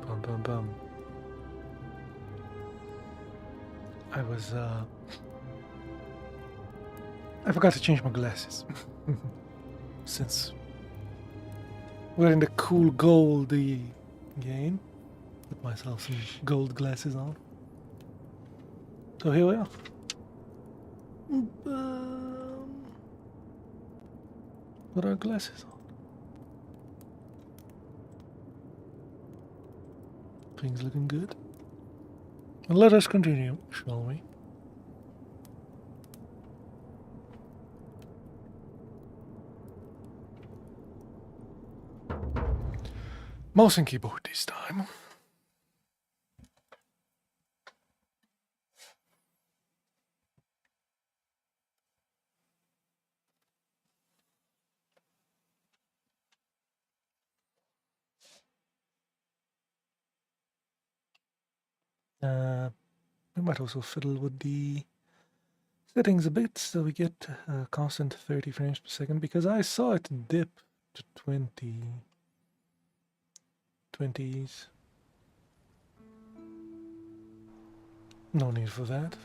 Bum bum bum. I forgot to change my glasses. Since we're in the cool goldy game, put myself some gold glasses on. So here we are. Put our glasses on. Things looking good. Let us continue, shall we? Mouse and keyboard this time. We might also fiddle with the settings a bit so we get a constant 30 frames per second, because I saw it dip to 20s. No need for that.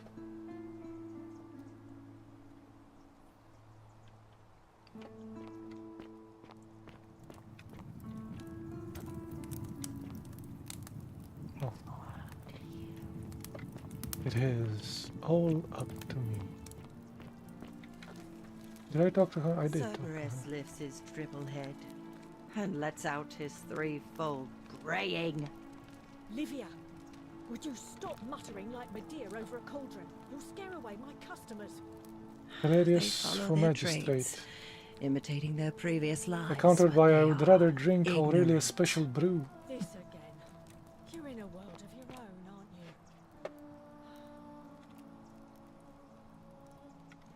Oh. It is all up to me. Did I talk to her? I did talk to her. Cerberus lifts his triple head and lets out his threefold braying. Livia, would you stop muttering like Medea over a cauldron? You'll scare away my customers. Radius follow for their magistrate. traits, imitating their previous lives. Accounted when by they I would are rather drink Aurelia's ignorant. special brew. This again. You're in a world of your own, aren't you?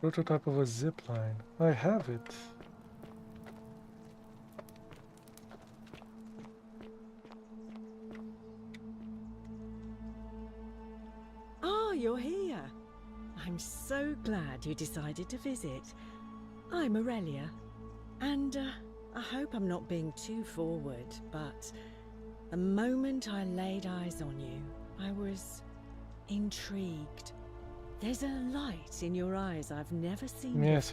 Prototype of a zip line. I have it. Ah, you're here. I'm so glad you decided to visit. I'm Aurelia, and I hope I'm not being too forward, but the moment I laid eyes on you, I was intrigued. There's a light in your eyes I've never seen. Yes.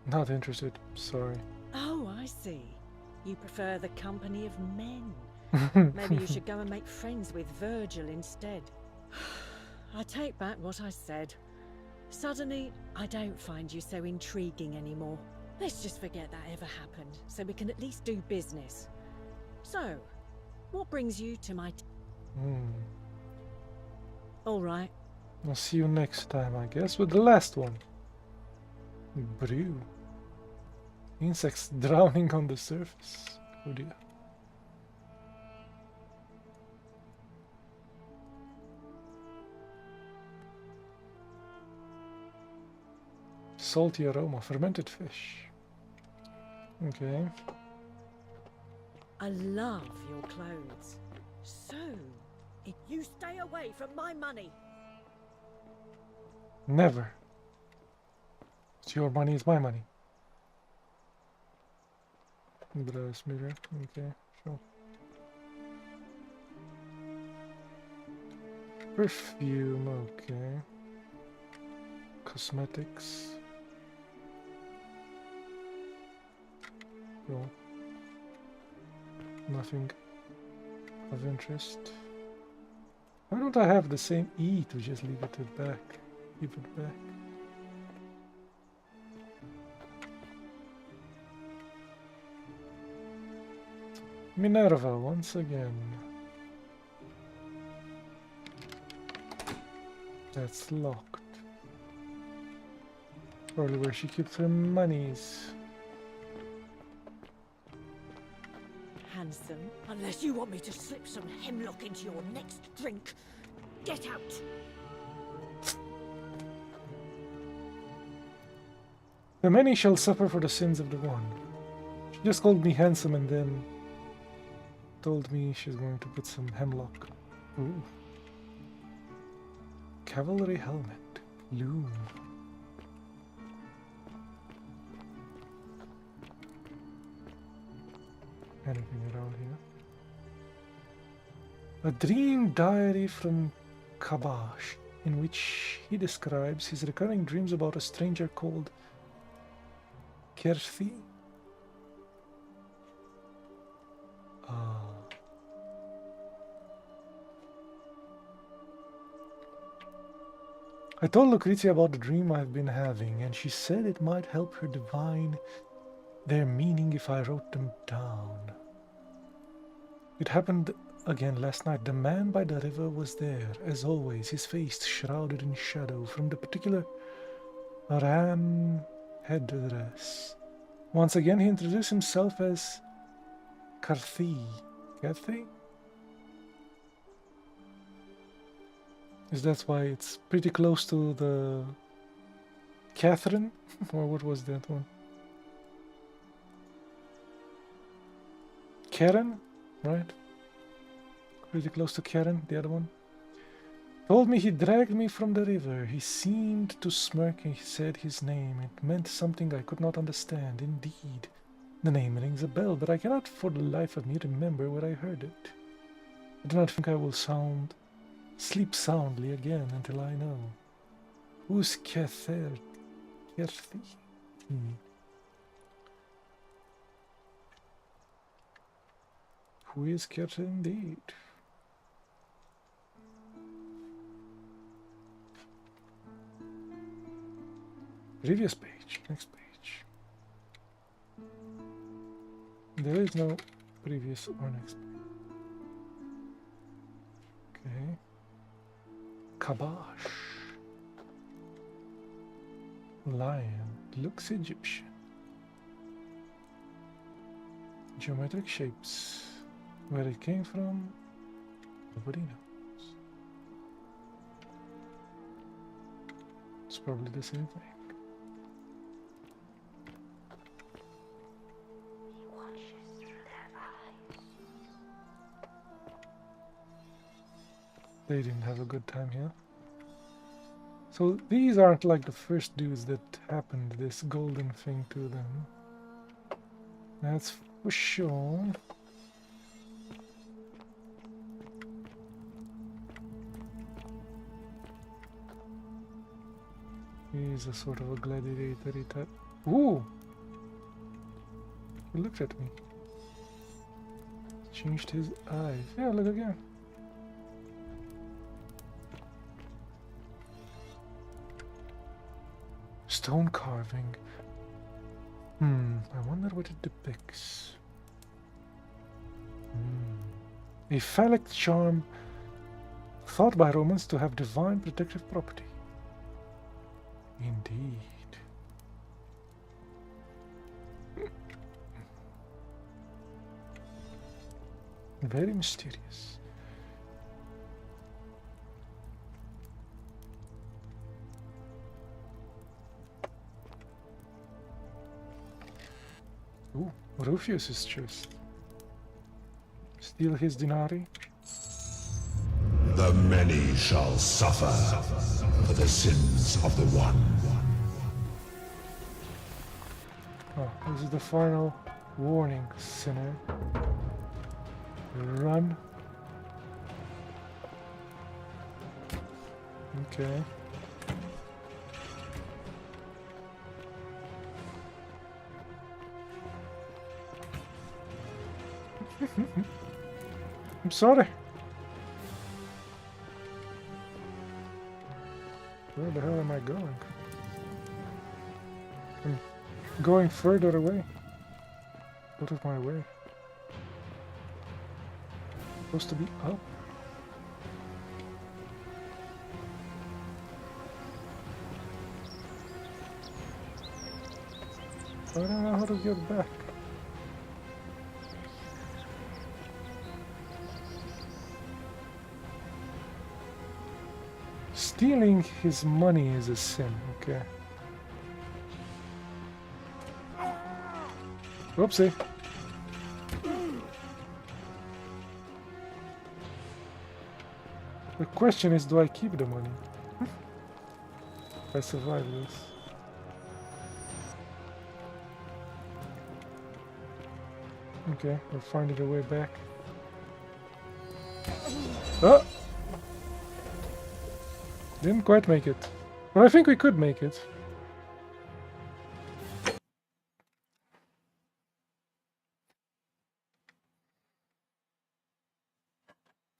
Not interested, sorry. Oh, I see. You prefer the company of men. Maybe you should go and make friends with Virgil instead. I take back what I said. Suddenly, I don't find you so intriguing anymore. Let's just forget that ever happened, so we can at least do business. So, what brings you to my... All right. I'll see you next time, I guess, with the last one. Brew. Insects drowning on the surface. Oh dear. Salty aroma, fermented fish. Okay. I love your clothes. So, if you stay away from my money. Never. It's your money, it's my money. Brass mirror, okay, sure. Perfume, okay. Cosmetics. Cool. Nothing of interest. Why don't I have the same E to just leave it back? Keep it back. Minerva once again. That's locked. Probably where she keeps her monies. Handsome, unless you want me to slip some hemlock into your next drink. Get out! The many shall suffer for the sins of the one. She just called me handsome and then told me she's going to put some hemlock. Ooh. Cavalry helmet. Loom. Anything around here? A dream diary from Kabash, in which he describes his recurring dreams about a stranger called Kerthi. I told Lucrezia about the dream I've been having, and she said it might help her divine their meaning if I wrote them down. It happened again last night. The man by the river was there, as always, his face shrouded in shadow from the particular ram headdress. Once again, he introduced himself as Carthy. Carthy? Is that why it's pretty close to the Catherine? Or what was that one? Karen? Right? Pretty close to Karen, the other one. Told me he dragged me from the river. He seemed to smirk and he said his name. It meant something I could not understand. Indeed, the name rings a bell, but I cannot for the life of me remember where I heard it. I do not think I will sleep soundly again until I know. Who's Cathy? Who is Cathy indeed? Previous page, next page. There is no previous or next page. Okay. Kabash. Lion. Looks Egyptian. Geometric shapes. Where it came from, nobody knows. It's probably the same thing. They didn't have a good time here. So these aren't like the first dudes that happened this golden thing to them. That's for sure. He's a sort of a gladiator type. Ooh! He looked at me. Changed his eyes. Yeah, look again. Stone carving. I wonder what it depicts. A phallic charm thought by Romans to have divine protective property. Indeed. Very mysterious. Ooh, Rufus's chest. Steal his denarii. The many shall suffer for the sins of the one. Oh, this is the final warning, sinner. Run. Okay. I'm sorry. Where the hell am I going? I'm going further away. Out of my way. Supposed to be up. I don't know how to get back. Stealing his money is a sin, okay. Oopsie. The question is, do I keep the money? If I survive this. Okay, we're finding a way back. Oh! Didn't quite make it. But I think we could make it.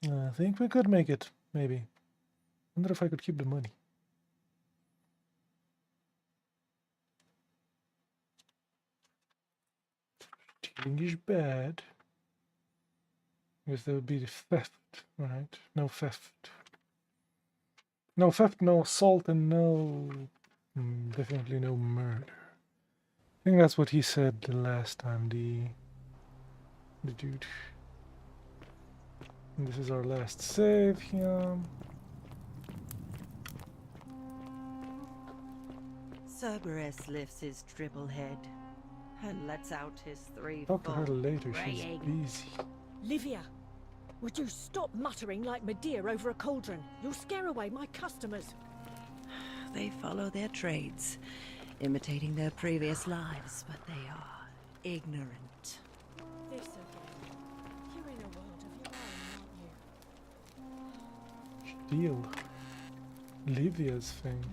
I think we could make it, maybe. Wonder if I could keep the money. Stealing is bad. Guess there would be the theft, right? No theft. No theft, no assault, and no... definitely no murder. I think that's what he said the last time, the dude. And this is our last save here. Cerberus lifts his triple head and lets out his three Talk to her fold later, she's braying. busy. Livia, would you stop muttering like Medea over a cauldron? You'll scare away my customers. They follow their trades, imitating their previous lives, but they are ignorant. This again. You're in a world of your own, aren't you? Steal Livia's thing.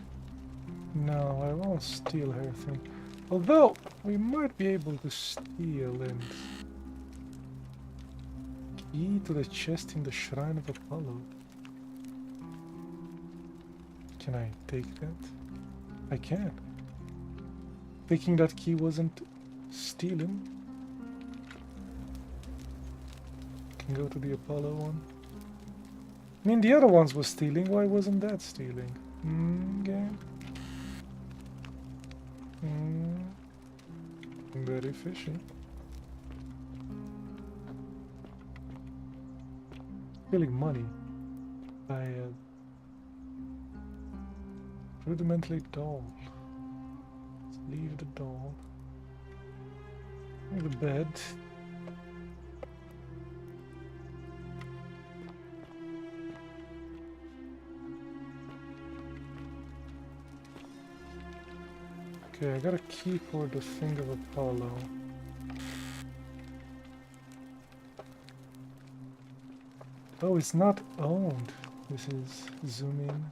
No, I won't steal her thing. Although, we might be able to steal and... Key to the chest in the Shrine of Apollo. Can I take that? I can. Taking that key wasn't stealing. Can go to the Apollo one. I mean, the other ones were stealing. Why wasn't that stealing? Game. Very fishy. Stealing money by a rudimentary doll. Let's leave the doll. Leave the bed. Okay, I got a key for the thing of Apollo. Oh, it's not owned. This is zoom in.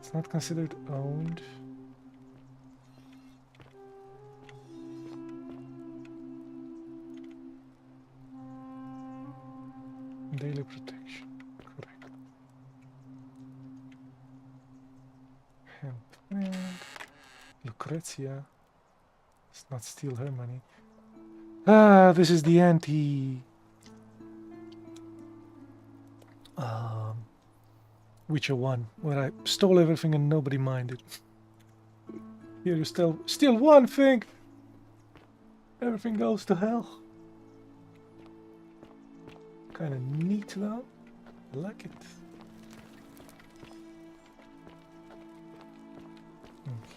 It's not considered owned. Daily protection. Correct. Handprint. Lucrezia. Let's not steal her money. Ah, this is the anti... Witcher 1, where I stole everything and nobody minded. Here you steal one thing! Everything goes to hell. Kinda neat though. I like it.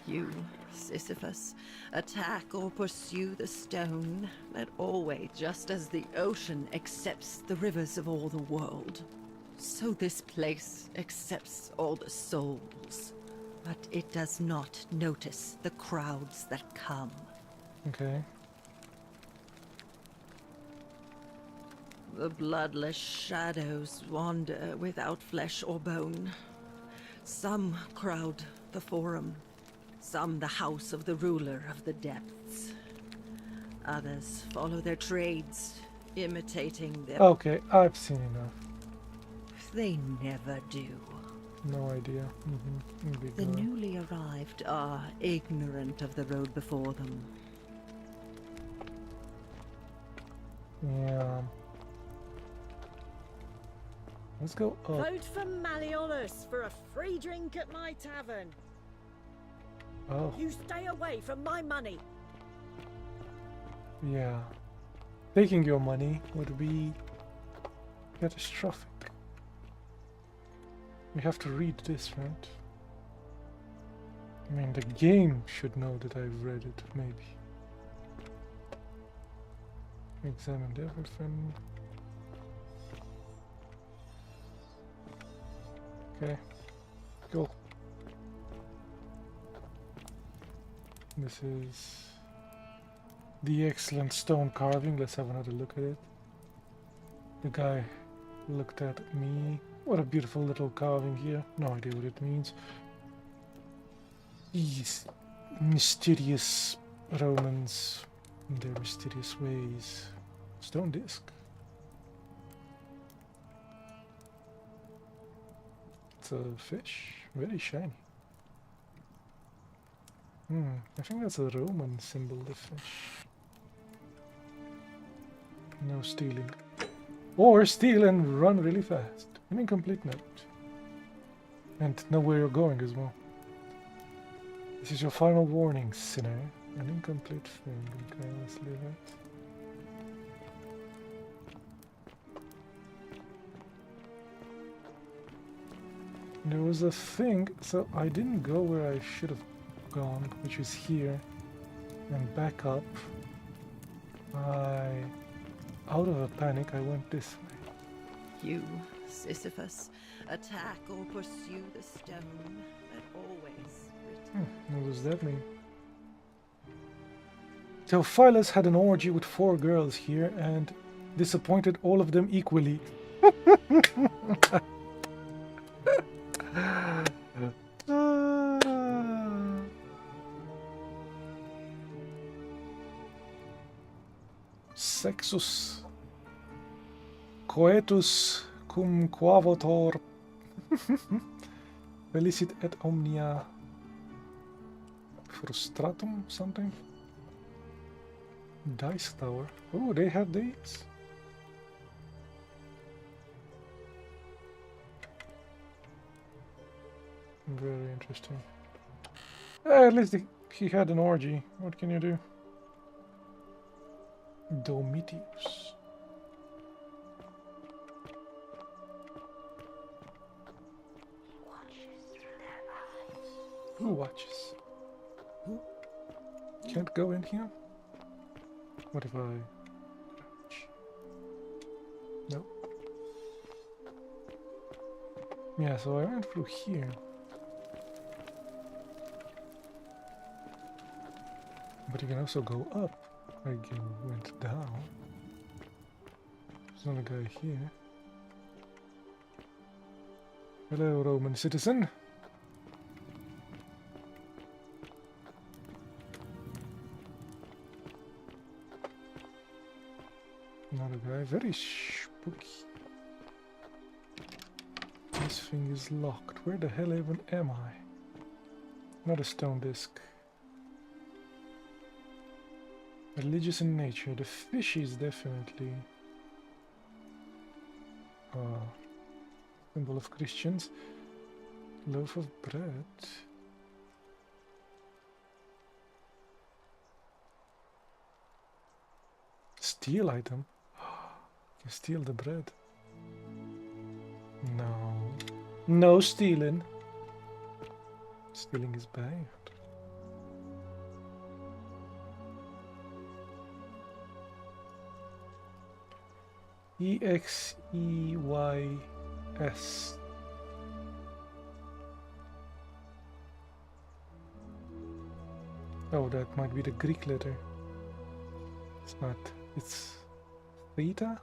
You, Sisyphus, attack or pursue the stone that always, just as the ocean accepts the rivers of all the world, so this place accepts all the souls, but it does not notice the crowds that come. Okay. The bloodless shadows wander without flesh or bone. Some crowd the forum, some the house of the ruler of the depths. Others follow their trades, imitating their... Okay, I've seen enough. They never do. No idea. The newly arrived are ignorant of the road before them. Yeah. Let's go up. Vote for Malleolus for a free drink at my tavern. Oh, You stay away from my money. yeah. Taking your money would be catastrophic. We have to read this, right? I mean, the game should know that I've read it, maybe. Examined everything. Okay, cool. This is the excellent stone carving. Let's have another look at it. The guy looked at me. What a beautiful little carving here. No idea what it means. These mysterious Romans and their mysterious ways. Stone disc. It's a fish. Very shiny. I think that's a Roman symbol, the fish. No stealing. Or steal and run really fast. An incomplete note. And know where you're going as well. This is your final warning, sinner. An incomplete thing. Okay, let's leave it. There was a thing, so I didn't go where I should have gone, which is here, and back up. Out of a panic, I went this way. You, Sisyphus, attack or pursue the stone that always returns. What does that mean? Theophilus had an orgy with 4 girls here and disappointed all of them equally. Sexus coetus cum quavotor felicit et omnia frustratum something. Dice Tower. Oh, they have these. Very interesting. At least he had an orgy. What can you do? Domitius. Who watches? Who? Can't go in here? What if I... No. Yeah, so I went through here. But you can also go up. Like you went down. There's another guy here. Hello, Roman citizen. Another guy, very spooky. This thing is locked. Where the hell even am I? Not a stone disc. Religious in nature. The fish is definitely a symbol of Christians. Loaf of bread. Steal item. You steal the bread. No. No stealing. Stealing is bad. EXEYS. Oh, that might be the Greek letter. It's not. It's theta?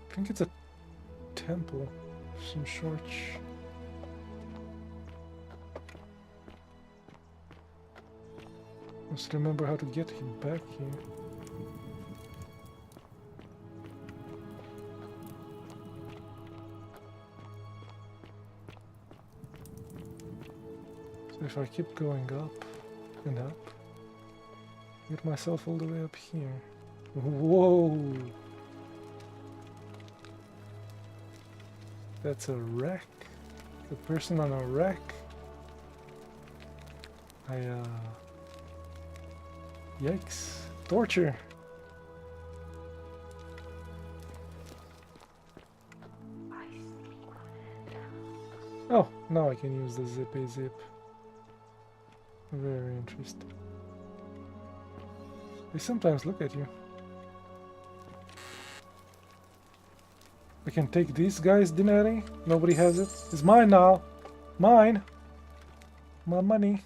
I think it's a temple of some sort. Must remember how to get him back here. So if I keep going up and up, get myself all the way up here. Whoa! That's a wreck. The person on a wreck. Yikes. Torture. Oh, now I can use the zippy zip. Very interesting. They sometimes look at you. I can take these guys' dinari. Nobody has it. It's mine now. Mine. My money.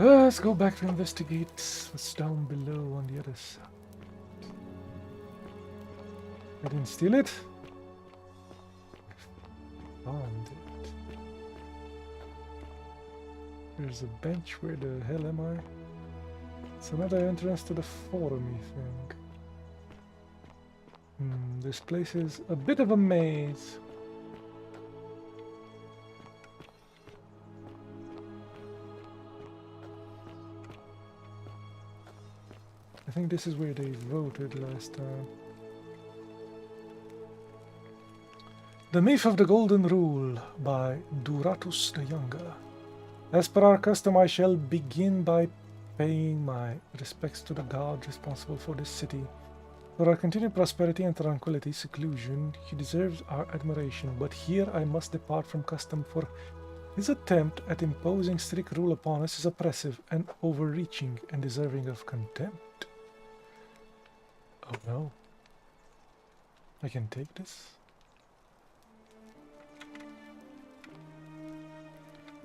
Let's go back to investigate what's down below on the other side. I didn't steal it. I found it. There's a bench. Where the hell am I? It's another entrance to the forum, I think. This place is a bit of a maze. I think this is where they voted last time. The Myth of the Golden Rule by Duratus the Younger. As per our custom, I shall begin by paying my respects to the god responsible for this city. For our continued prosperity and tranquility, seclusion, he deserves our admiration, but here I must depart from custom, for his attempt at imposing strict rule upon us is oppressive and overreaching and deserving of contempt. Oh no. I can take this?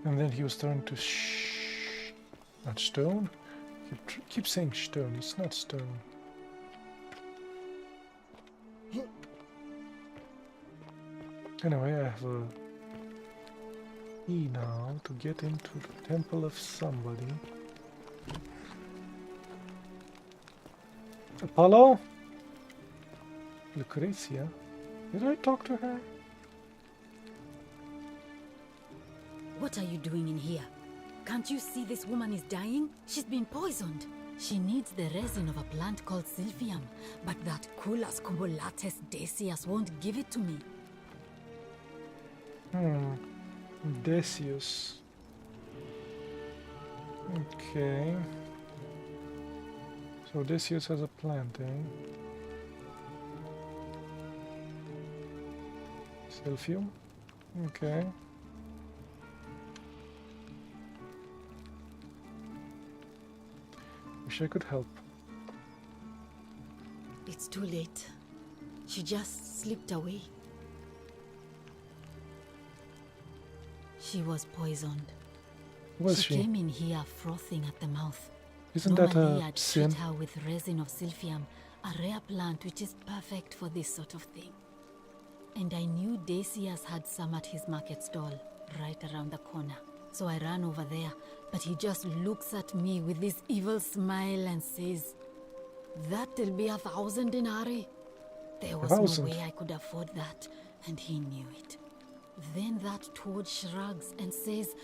And then he was turned to not stone? Keep saying stone, it's not stone. Anyway, I have a key now to get into the temple of somebody. Apollo? Lucretia? Did I talk to her? What are you doing in here? Can't you see this woman is dying? She's been poisoned. She needs the resin of a plant called Sylphium, but that Culus cumulatus Decius won't give it to me. Decius. Okay. So Decius has a plant, eh? Sylphium? Okay. Wish I could help. It's too late. She just slipped away. She was poisoned. Was She she? came in here frothing at the mouth. Isn't that Normally a I'd sin? treat her with resin of Sylphium, a rare plant which is perfect for this sort of thing. And I knew Decius had some at his market stall, right around the corner. So I ran over there, but he just looks at me with this evil smile and says, "That'll be 1,000 denarii." There was 1,000? no way I could afford that, and he knew it. Then that toad shrugs and says,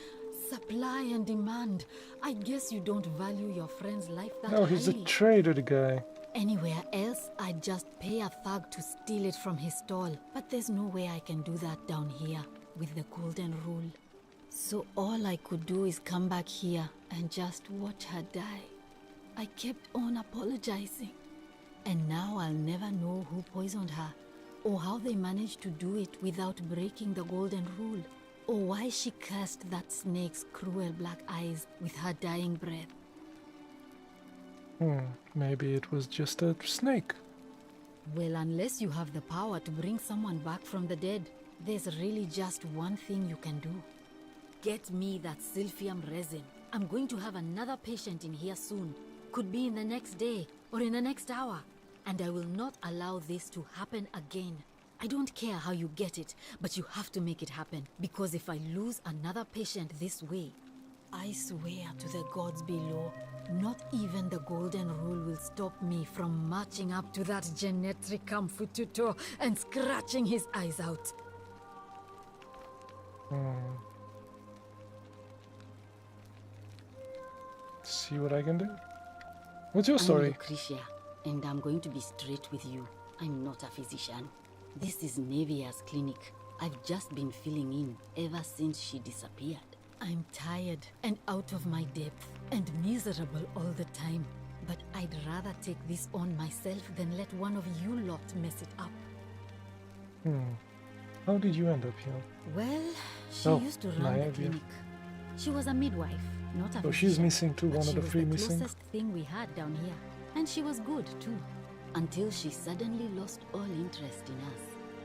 "Supply and demand. I guess you don't value your friend's life that No, he's a highly." trader, the guy. Anywhere else, I'd just pay a thug to steal it from his stall. But there's no way I can do that down here with the golden rule. So all I could do is come back here and just watch her die. I kept on apologizing. And now I'll never know who poisoned her, or how they managed to do it without breaking the golden rule, or why she cursed that snake's cruel black eyes with her dying breath. Maybe it was just a snake. Well, unless you have the power to bring someone back from the dead, there's really just one thing you can do. Get me that Sylphium resin. I'm going to have another patient in here soon. Could be in the next day or in the next hour. And I will not allow this to happen again. I don't care how you get it, but you have to make it happen. Because if I lose another patient this way, I swear to the gods below, not even the golden rule will stop me from marching up to that Genetricum Fututo and scratching his eyes out. See what I can do. What's your I'm story? Lucretia, and I'm going to be straight with you. I'm not a physician. This is Nevia's clinic. I've just been filling in ever since she disappeared. I'm tired and out of my depth and miserable all the time. But I'd rather take this on myself than let one of you lot mess it up. How did you end up here? Well, she Oh, used to run Naya, the yeah. clinic. She was a midwife, not a So physician. she's missing too, But one of she the was three the missing. closest thing we had down here. And she was good, too. Until she suddenly lost all interest in us.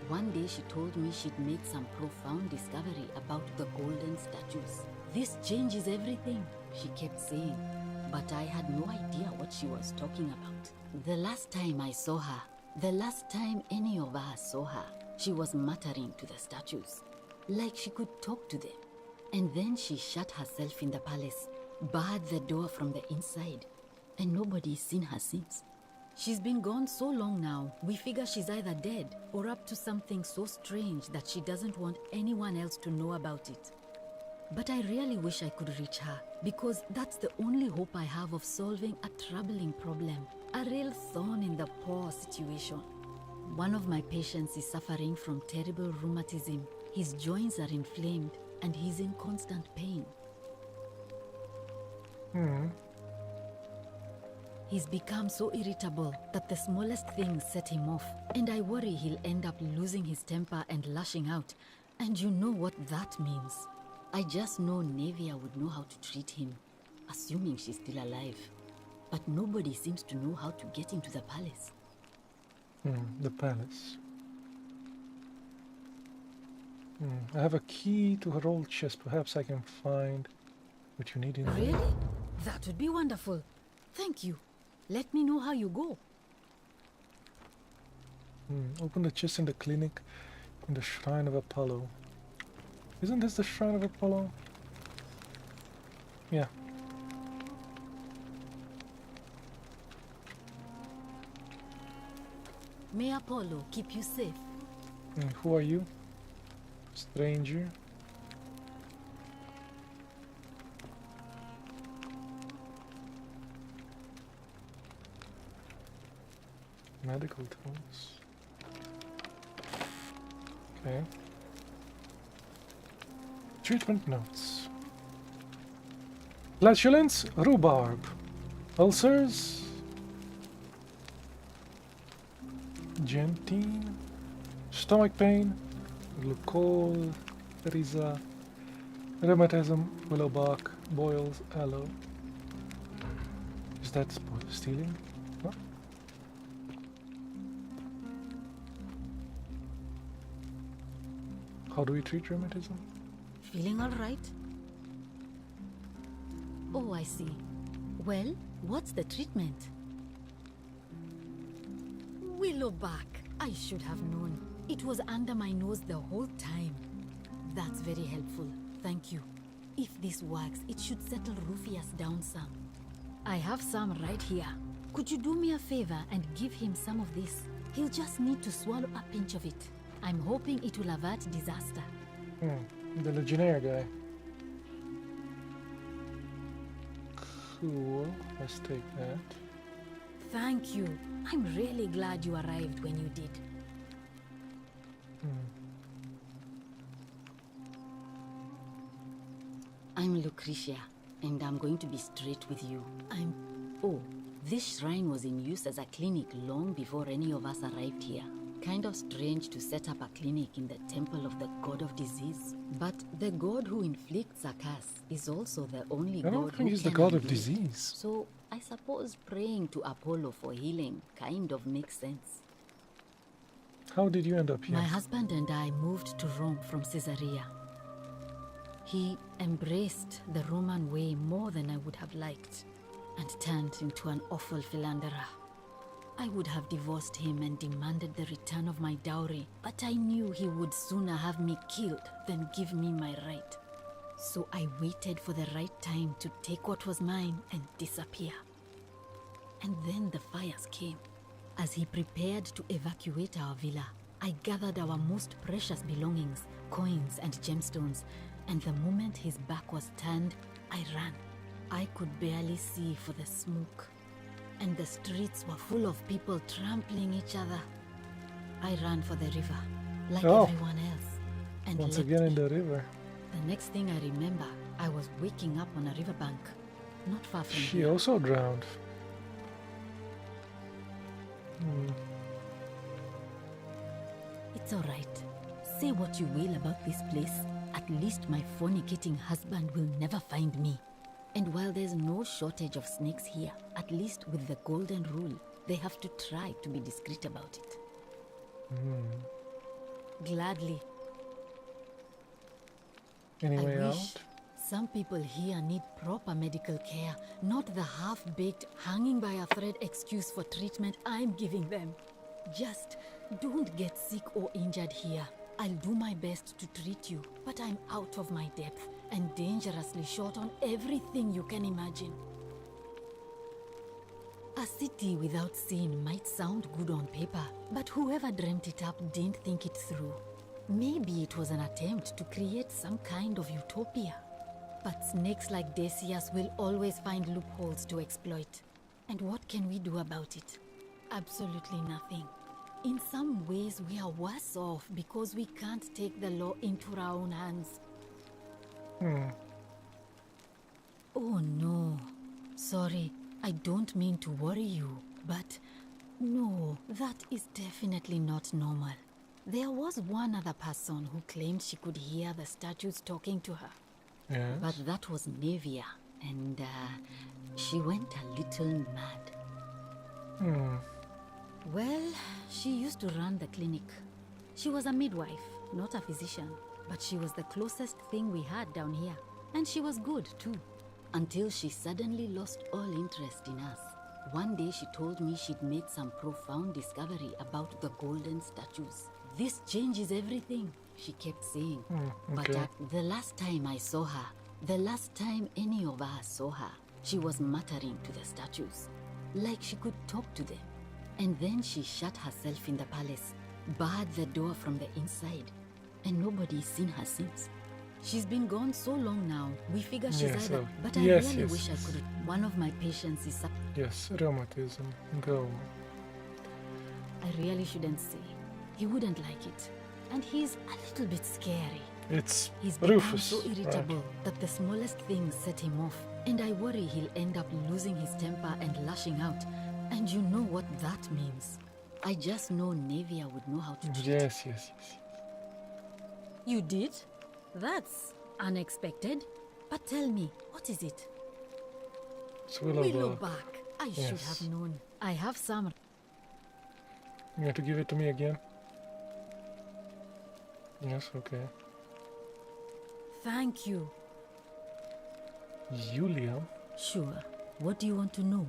One day she told me she'd made some profound discovery about the golden statues. This changes everything, she kept saying. But I had no idea what she was talking about. The last time I saw her, the last time any of us saw her, she was muttering to the statues, like she could talk to them. And then she shut herself in the palace, barred the door from the inside, and nobody's seen her since. She's been gone so long now, we figure she's either dead or up to something so strange that she doesn't want anyone else to know about it. But I really wish I could reach her, because that's the only hope I have of solving a troubling problem. A real thorn in the paw situation. One of my patients is suffering from terrible rheumatism. His joints are inflamed and he's in constant pain. He's become so irritable that the smallest things set him off, and I worry he'll end up losing his temper and lashing out, and you know what that means. I just know Nevia would know how to treat him, assuming she's still alive. But nobody seems to know how to get into the palace. The palace. I have a key to her old chest. Perhaps I can find what you need in there. Really? That would be wonderful. Thank you. Let me know how you go. Open the chest in the clinic in the Shrine of Apollo. Isn't this the Shrine of Apollo? Yeah. May Apollo keep you safe. Who are you? Stranger. Medical tools. Okay. Treatment notes. Flatulence, rhubarb. Ulcers, Gentine. Stomach pain, glucol, Riza. Rheumatism, willowbark, boils, aloe. Is that stealing? Huh? How do we treat rheumatism? Feeling all right? Oh, I see. Well, what's the treatment? Willowbark. I should have known. It was under my nose the whole time. That's very helpful. Thank you. If this works, it should settle Rufius down some. I have some right here. Could you do me a favor and give him some of this? He'll just need to swallow a pinch of it. I'm hoping it will avert disaster. The Legionnaire guy. Cool. Let's take that. Thank you. I'm really glad you arrived when you did. I'm Lucretia, and I'm going to be straight with you. Oh, this shrine was in use as a clinic long before any of us arrived here. Kind of strange to set up a clinic in the temple of the god of disease. But the god who inflicts a curse is also the only I god don't who think he's the can god of heal. disease. So I suppose praying to Apollo for healing kind of makes sense. How did you end up here? My husband and I moved to Rome from Caesarea. He embraced the Roman way more than I would have liked, and turned into an awful philanderer. I would have divorced him and demanded the return of my dowry, but I knew he would sooner have me killed than give me my right. So I waited for the right time to take what was mine and disappear. And then the fires came. As he prepared to evacuate our villa, I gathered our most precious belongings, coins and gemstones, and the moment his back was turned, I ran. I could barely see for the smoke, and the streets were full of people trampling each other. I ran for the river, like everyone else, and Once leapt again in the river. The next thing I remember, I was waking up on a riverbank, not far from She here. also drowned. It's all right. Say what you will about this place. At least my fornicating husband will never find me. And while there's no shortage of snakes here, at least with the golden rule, they have to try to be discreet about it. Gladly. Any I way wish. out? Some people here need proper medical care, not the half-baked, hanging by a thread excuse for treatment I'm giving them. Just don't get sick or injured here. I'll do my best to treat you, but I'm out of my depth and dangerously short on everything you can imagine. A city without sin might sound good on paper, but whoever dreamt it up didn't think it through. Maybe it was an attempt to create some kind of utopia. But snakes like Decius will always find loopholes to exploit. And what can we do about it? Absolutely nothing. In some ways, we are worse off because we can't take the law into our own hands. Oh no. Sorry, I don't mean to worry you, but no, that is definitely not normal. There was one other person who claimed she could hear the statues talking to her. Yes. But that was Nevia, and she went a little mad. Well, she used to run the clinic. She was a midwife, not a physician, but she was the closest thing we had down here. And she was good, too. Until she suddenly lost all interest in us. One day she told me she'd made some profound discovery about the golden statues. This changes everything, she kept saying. But okay. the last time I saw her, the last time any of us saw her, she was muttering to the statues, like she could talk to them. And then she shut herself in the palace, barred the door from the inside, and nobody's seen her since. She's been gone so long now, we figure she's Yes, either... But I yes, really yes, wish I could... One of my patients is... Yes, rheumatism. Go. I really shouldn't say. He wouldn't like it. And he's a little bit scary. It's He's become Rufus. so irritable Right. that the smallest things set him off. And I worry he'll end up losing his temper and lashing out. And you know what that means. I just know Nevia would know how to treat. Yes. You did? That's unexpected. But tell me, what is it? It's Willowbark. Willowbark. I should Yes. have known. I have some. You have to give it to me again. Yes, okay. Thank you. Julia? Sure. What do you want to know?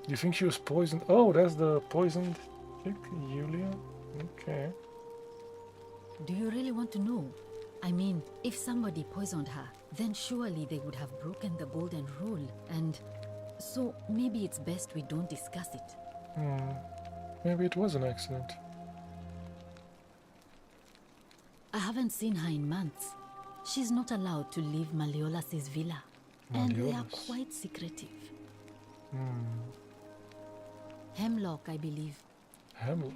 You think she was poisoned? Oh, that's the poisoned chick, Julia? Okay. Do you really want to know? I mean, if somebody poisoned her, then surely they would have broken the golden rule, and so maybe it's best we don't discuss it. Maybe it was an accident. I haven't seen her in months. She's not allowed to leave Malleolas's villa, and they are Malleolus. quite secretive. Hemlock, I believe. Hemlock.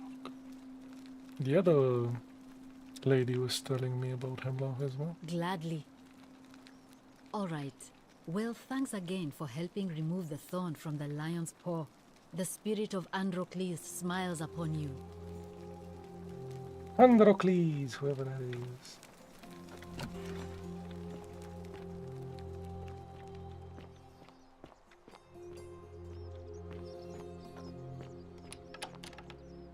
The other lady was telling me about Hemlock as well. Gladly. All right. Well, thanks again for helping remove the thorn from the lion's paw. The spirit of Androcles smiles upon you. Androcles, whoever that is.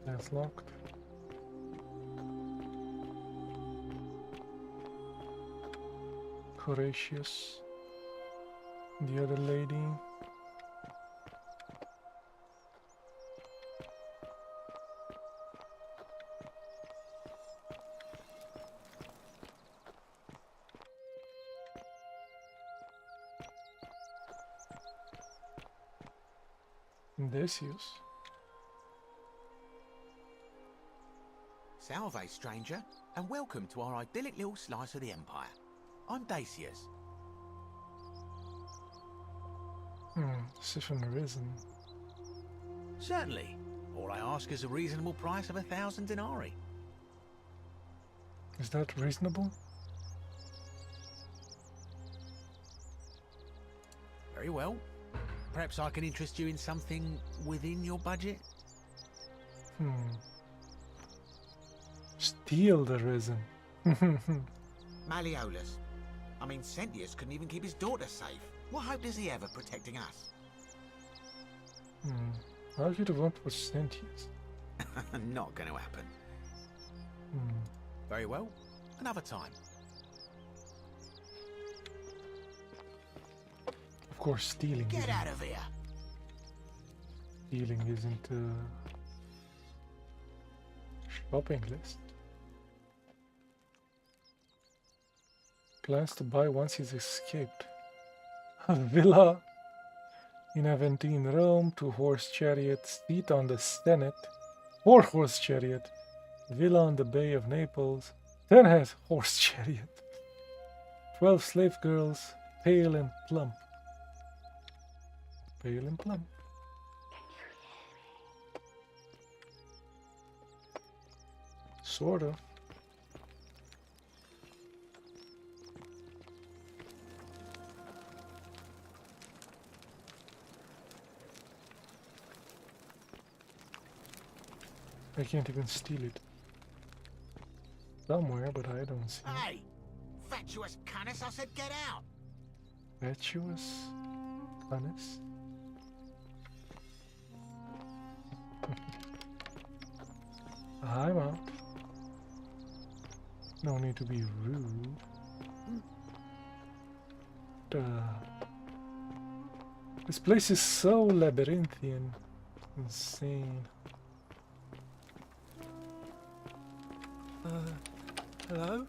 That's locked. Horatius. The other lady. Decius. Salve, stranger, and welcome to our idyllic little slice of the Empire. I'm Dacius. Siphon Risen. Certainly. All I ask is a reasonable price of 1,000 denarii. Is that reasonable? Very well. Perhaps I can interest you in something within your budget? Steal the Risen. Malleolus. I mean, Sentius couldn't even keep his daughter safe. What hope does he have of protecting us? How could have want was Sentius? Not going to happen. Very well. Another time. Of course, stealing. Get out of here. Stealing isn't a shopping list. Plans to buy once he's escaped. A villa in Aventine, Rome, 2-horse chariot, seat on the Senate, 4-horse chariot, villa on the Bay of Naples, 10-horse chariot, 12 slave girls, pale and plump. pale and plump. Sort of. I can't even steal it. Somewhere, but I don't see it. Hey! Fatuous Canis, I said get out! Virtuous Canis. I'm out. No need to be rude. This place is so labyrinthian. Insane. Hello?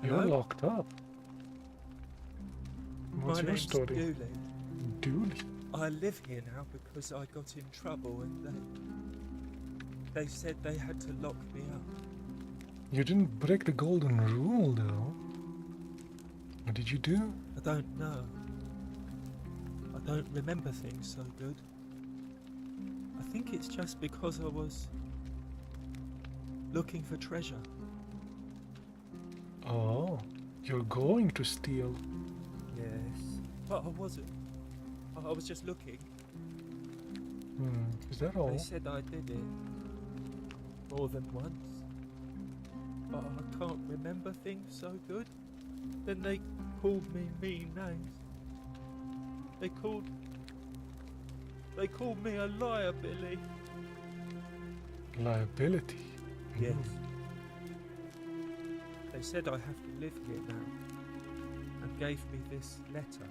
You're Hello? locked up. What's My your name's story? Dooley. Dooley. I live here now because I got in trouble and they said they had to lock me up. You didn't break the golden rule, though. What did you do? I don't know. I don't remember things so good. I think it's just because I was looking for treasure. Oh, you're going to steal. Yes. But I wasn't. I was just looking. Is that all? They said I did it more than once. But I can't remember things so good. Then they called me mean names. They called me a liar, Billy. Liability. Yes. They said I have to live here now and gave me this letter.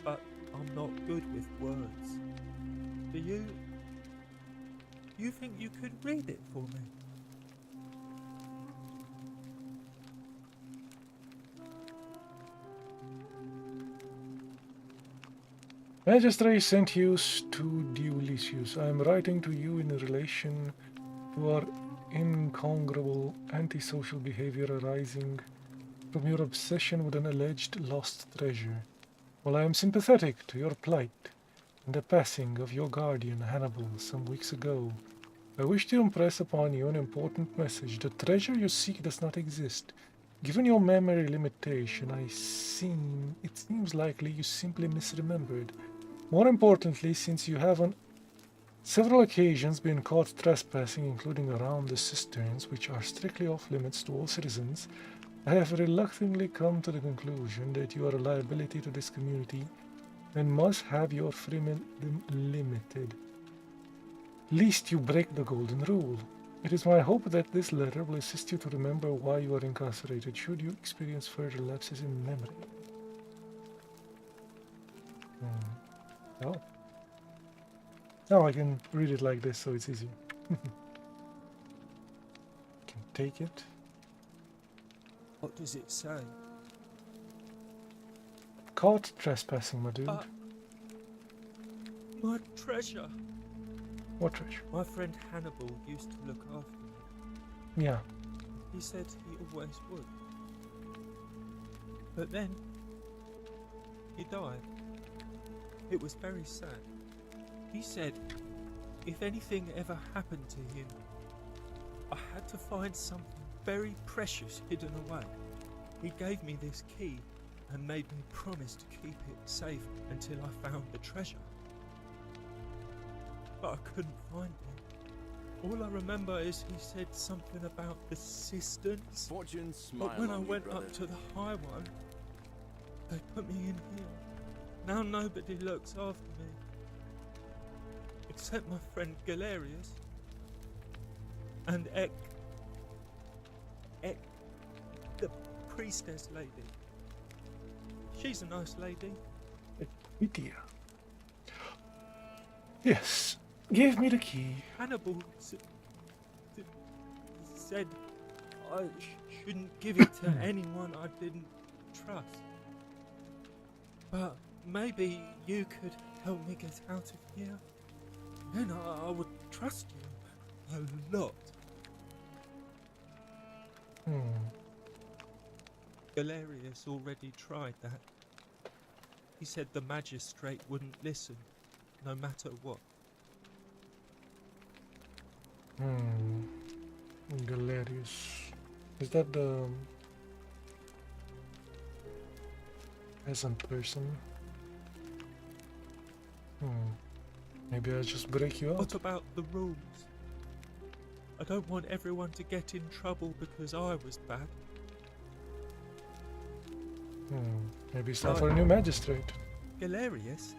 But I'm not good with words. Do you think you could read it for me? Magistrate Sentius to Dionysius. I am writing to you in relation to our incongruable antisocial behavior arising from your obsession with an alleged lost treasure. While I am sympathetic to your plight and the passing of your guardian Hannibal some weeks ago, I wish to impress upon you an important message. The treasure you seek does not exist. Given your memory limitation, it seems likely you simply misremembered. More importantly, since you have on several occasions been caught trespassing, including around the cisterns, which are strictly off limits to all citizens, I have reluctantly come to the conclusion that you are a liability to this community and must have your freedom limited. Lest you break the golden rule. It is my hope that this letter will assist you to remember why you are incarcerated should you experience further lapses in memory. Oh. Now I can read it like this so it's easier. Can take it. What does it say? Caught trespassing, my dude. My treasure. What treasure? My friend Hannibal used to look after me. Yeah. He said he always would. But then, he died. It was very sad. He said, if anything ever happened to him, I had to find something very precious hidden away. He gave me this key and made me promise to keep it safe until I found the treasure. But I couldn't find it. All I remember is he said something about the cisterns. Fortune smile But when I on you, went brother. up to the high one, they put me in here. Now nobody looks after me. Except my friend Galerius. And Ek, the priestess lady. She's a nice lady. Equitia. Yes. Give me the key. Hannibal said I shouldn't give it to anyone I didn't trust. But maybe you could help me get out of here. Then I would trust you a lot. Hmm. Galerius already tried that. He said the magistrate wouldn't listen, no matter what. Galerius. Is that the peasant person? Maybe I'll just break you What out. about the rules? I don't want everyone to get in trouble because I was bad. Maybe it's time for a new magistrate. Galerius?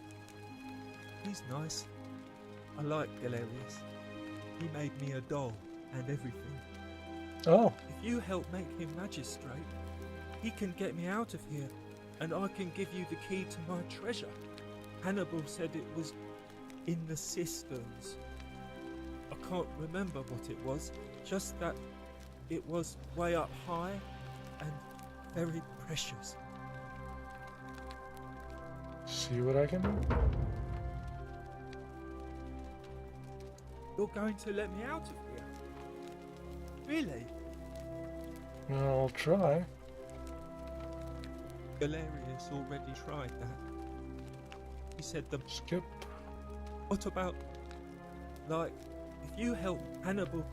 He's nice. I like Galerius. He made me a doll and everything. Oh, If you help make him magistrate, he can get me out of here, and I can give you the key to my treasure. Hannibal said it was in the cisterns. I can't remember what it was, just that it was way up high and very precious. see what I can do. You're going to let me out of here? Really? I'll try. Galerius already tried that. He said the... Skip. What about... like, if you help Hannibal...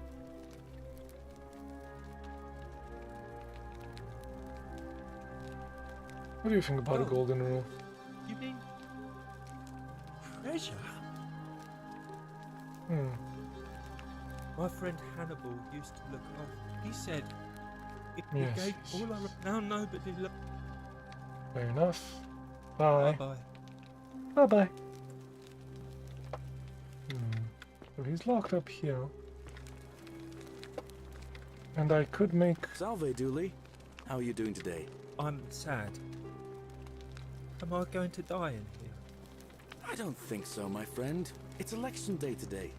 What do you think about the Oh. golden rule? You mean... treasure? My friend Hannibal used to look after... He said... If we Yes, gave yes, all our... Now nobody look... Fair enough. Bye. Bye-bye. Bye-bye. So he's locked up here. And I could make... Salve, Dooley. How are you doing today? I'm sad. Am I going to die in here? I don't think so, my friend. It's election day today.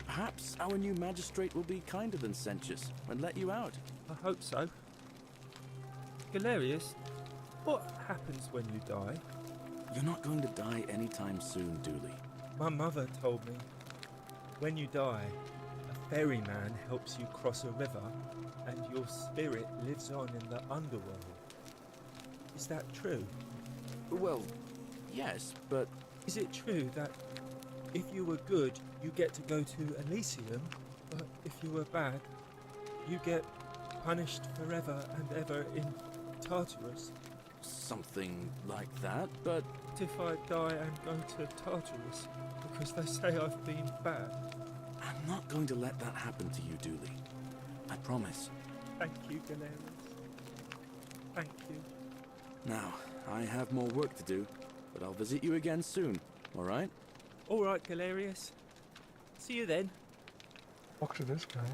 Perhaps our new magistrate will be kinder than Sentius and let you out. I hope so. Galerius, what happens when you die? You're not going to die anytime soon, Dooley. My mother told me, when you die, a ferryman helps you cross a river and your spirit lives on in the underworld. Is that true? Well, yes, but Is it true that if you were good, you get to go to Elysium, but if you were bad, you get punished forever and ever in Tartarus? something like that, but What if I die and go to Tartarus because they say I've been bad? I'm not going to let that happen to you, Dooley. I promise. Thank you, Galerius. Thank you. Now, I have more work to do, but I'll visit you again soon, all right? All right, Galerius. See you then. Talk to this guy.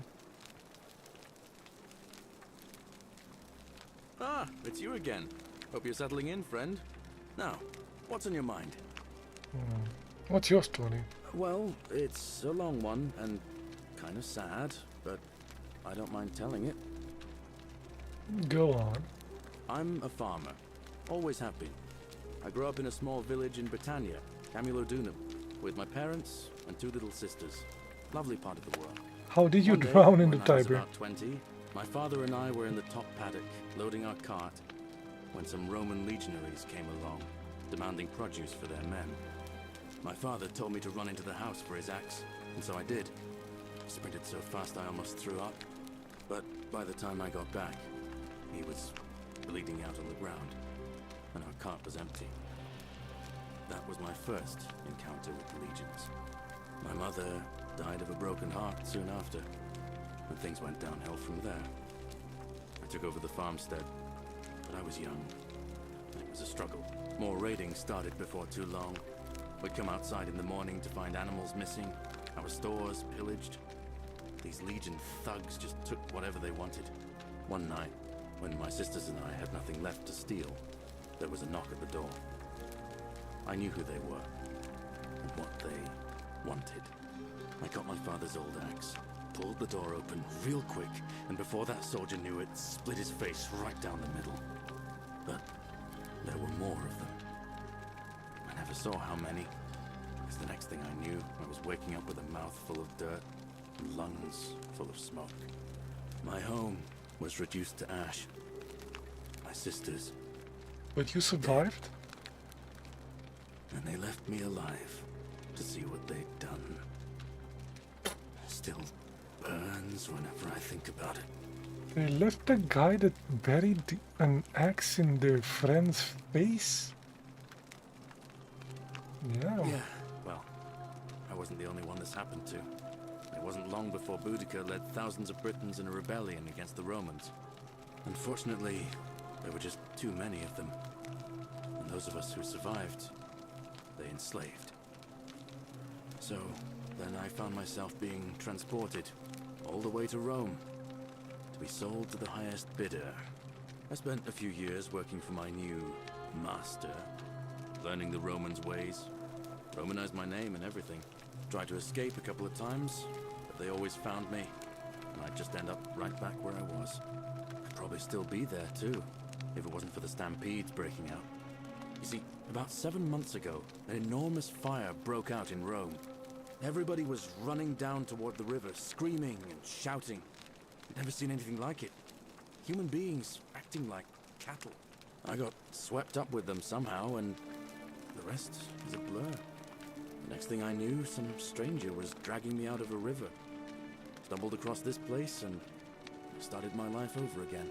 Ah, it's you again. Hope you're settling in, friend. Now, what's on your mind? What's your story? Well, it's a long one and kind of sad, but I don't mind telling it. Go on. I'm a farmer. Always have been. I grew up in a small village in Britannia, Camulodunum, with my parents and two little sisters. Lovely part of the world. How did you One day, drown in the when I was Tiber? about 20, my father and I were in the top paddock, loading our cart, when some Roman legionaries came along, demanding produce for their men. My father told me to run into the house for his axe, and so I did. Sprinted so fast I almost threw up. But by the time I got back, he was bleeding out on the ground, and our cart was empty. That was my first encounter with the legions. My mother died of a broken heart soon after, and things went downhill from there. I took over the farmstead, but I was young. It was a struggle. More raiding started before too long. We'd come outside in the morning to find animals missing, our stores pillaged. These legion thugs just took whatever they wanted. One night, when my sisters and I had nothing left to steal, there was a knock at the door. I knew who they were, and what they wanted. I got my father's old axe, pulled the door open real quick, and before that soldier knew it, split his face right down the middle. But there were more of them. I never saw how many, because the next thing I knew, I was waking up with a mouth full of dirt and lungs full of smoke. My home was reduced to ash. My sisters, But you survived? And they left me alive to see what they'd done. Still burns whenever I think about it. They left a guy that buried an axe in their friend's face? Yeah. Yeah, well, I wasn't the only one this happened to. It wasn't long before Boudica led thousands of Britons in a rebellion against the Romans. Unfortunately, there were just too many of them. And those of us who survived, they enslaved. So, then I found myself being transported all the way to Rome to be sold to the highest bidder. I spent a few years working for my new master, learning the Romans' ways, Romanized my name and everything. Tried to escape a couple of times, but they always found me, and I'd just end up right back where I was. I'd probably still be there too, if it wasn't for the stampedes breaking out. You see, about 7 months ago, an enormous fire broke out in Rome. Everybody was running down toward the river, screaming and shouting. I'd never seen anything like it. Human beings acting like cattle. I got swept up with them somehow, and the rest is a blur. The next thing I knew, some stranger was dragging me out of a river. Stumbled across this place and started my life over again.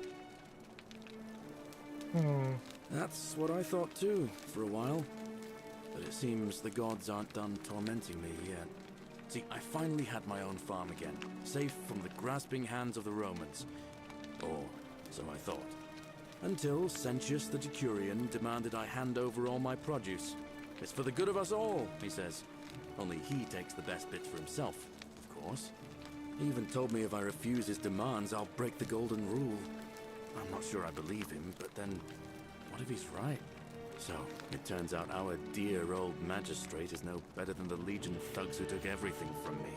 That's what I thought too, for a while. But it seems the gods aren't done tormenting me yet. See, I finally had my own farm again, safe from the grasping hands of the Romans. Or so I thought. Until Sentius the Decurion demanded I hand over all my produce. It's for the good of us all, he says. Only he takes the best bits for himself, of course. He even told me if I refuse his demands, I'll break the golden rule. I'm not sure I believe him, but then, what if he's right? So, it turns out our dear old magistrate is no better than the Legion thugs who took everything from me.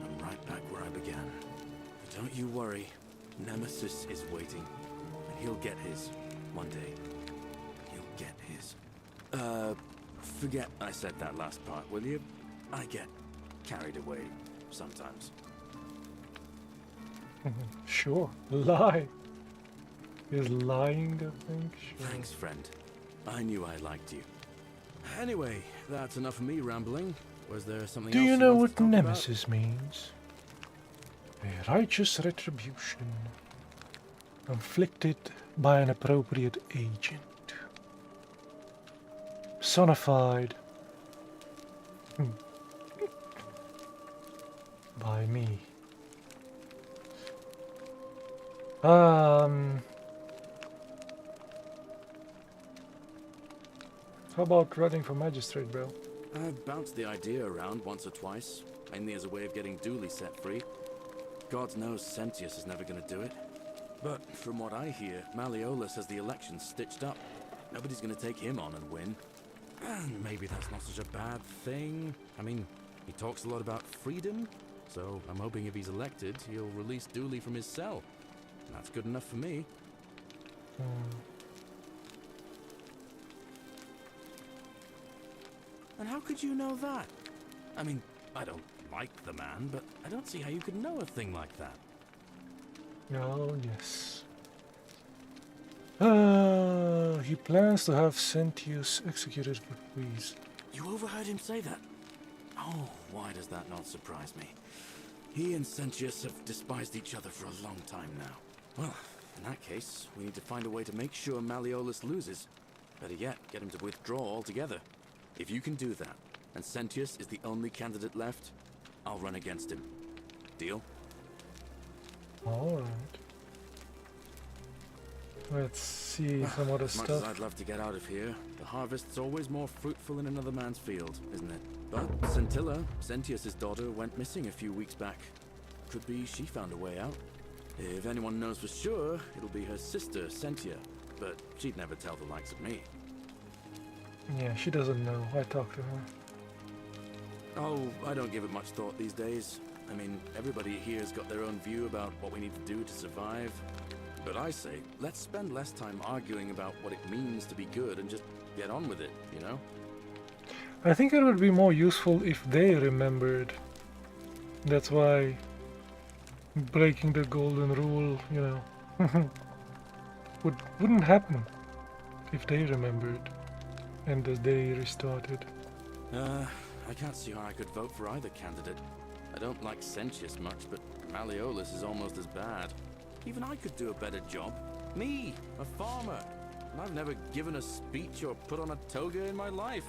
I'm right back where I began. But don't you worry, Nemesis is waiting. And he'll get his, one day. He'll get his. Forget I said that last part, will you? I get carried away sometimes. Sure, lie. Is lying the thing? Sure. Thanks, friend. I knew I liked you. Anyway, that's enough of me rambling. Was there something Do else you know wanted what to talk about? nemesis means? A righteous retribution inflicted by an appropriate agent. Personified by me. How about running for magistrate, bro? I've bounced the idea around once or twice, mainly as a way of getting Dooley set free. God knows Sentius is never going to do it. But from what I hear, Malleolus has the election stitched up. Nobody's going to take him on and win. And maybe that's not such a bad thing. I mean, he talks a lot about freedom, so I'm hoping if he's elected, he'll release Dooley from his cell. And that's good enough for me. And how could you know that? I mean, I don't like the man, but I don't see how you could know a thing like that. Oh, yes. He plans to have Sentius executed for treason. You overheard him say that? Oh, why does that not surprise me? He and Sentius have despised each other for a long time now. Well, in that case, we need to find a way to make sure Malleolus loses. Better yet, get him to withdraw altogether. If you can do that, and Sentius is the only candidate left, I'll run against him. Deal? Alright. Let's see some other As much as stuff. I'd love to get out of here, the harvest's always more fruitful in another man's field, isn't it? But Scintilla, Sentius's daughter, went missing a few weeks back. Could be she found a way out. If anyone knows for sure, it'll be her sister, Sentia. But she'd never tell the likes of me. Yeah, she doesn't know. I talked to her. Oh, I don't give it much thought these days. I mean, everybody here's got their own view about what we need to do to survive. But I say, let's spend less time arguing about what it means to be good and just get on with it, you know? I think it would be more useful if they remembered. That's why breaking the golden rule, you know, wouldn't happen if they remembered. And the day restarted. I can't see how I could vote for either candidate. I don't like Sentius much, but Malleolus is almost as bad. Even I could do a better job. Me, a farmer. And I've never given a speech or put on a toga in my life.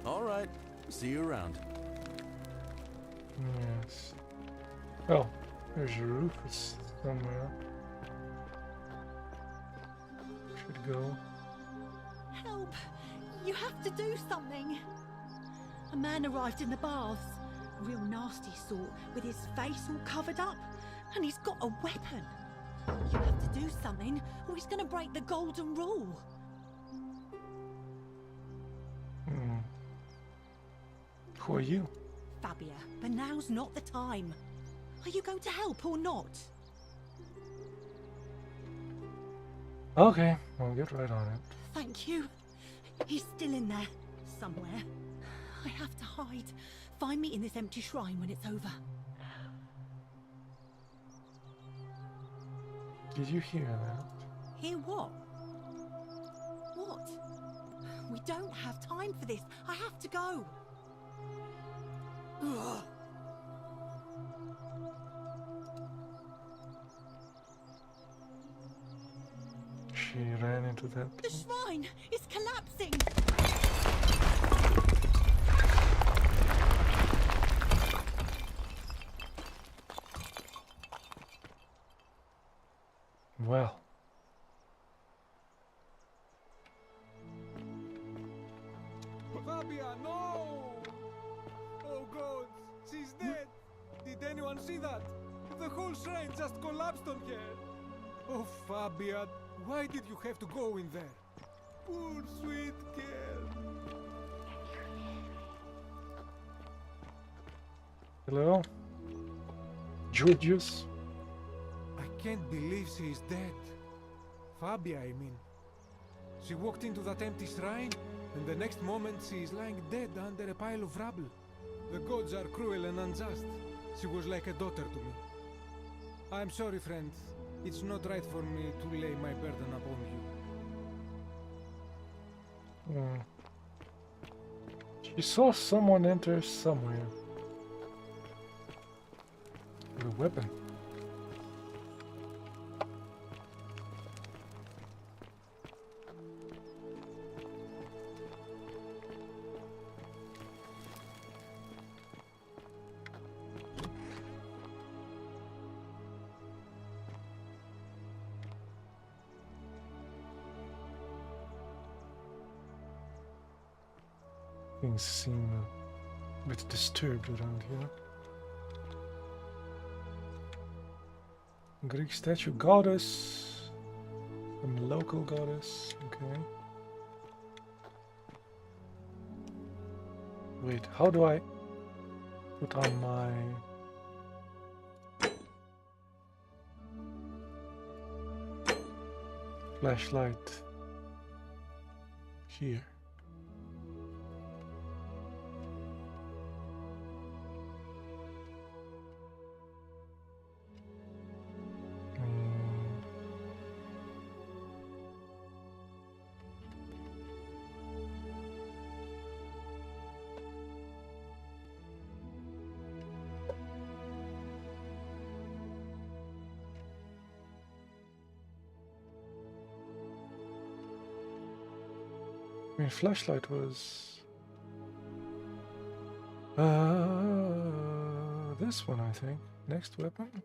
All right, see you around. Yes. Oh, there's Rufus somewhere. Should go. Help! You have to do something! A man arrived in the baths. A real nasty sort, with his face all covered up. And he's got a weapon. You have to do something, or he's gonna break the golden rule. Who are you? Fabia, but now's not the time. Are you going to help or not? Okay, I'll get right on it. Thank you. He's still in there, somewhere. I have to hide. Find me in this empty shrine when it's over. Did you hear that? Hear what? What? We don't have time for this. I have to go. Ugh. She ran into that. The shrine is collapsing. Well. Fabia, no! Oh God, she's dead! Did anyone see that? The whole shrine just collapsed on her! Oh Fabia, why did you have to go in there? Poor sweet girl! Hello? Georgius? I can't believe she is dead. Fabia, I mean. She walked into that empty shrine, and the next moment she is lying dead under a pile of rubble. The gods are cruel and unjust. She was like a daughter to me. I'm sorry, friend. It's not right for me to lay my burden upon you. She saw someone enter somewhere. With a weapon. Things seem a bit disturbed around here. Greek statue goddess. Some local goddess. Okay. Wait, how do I put on my flashlight here? My flashlight was this one, I think. Next weapon.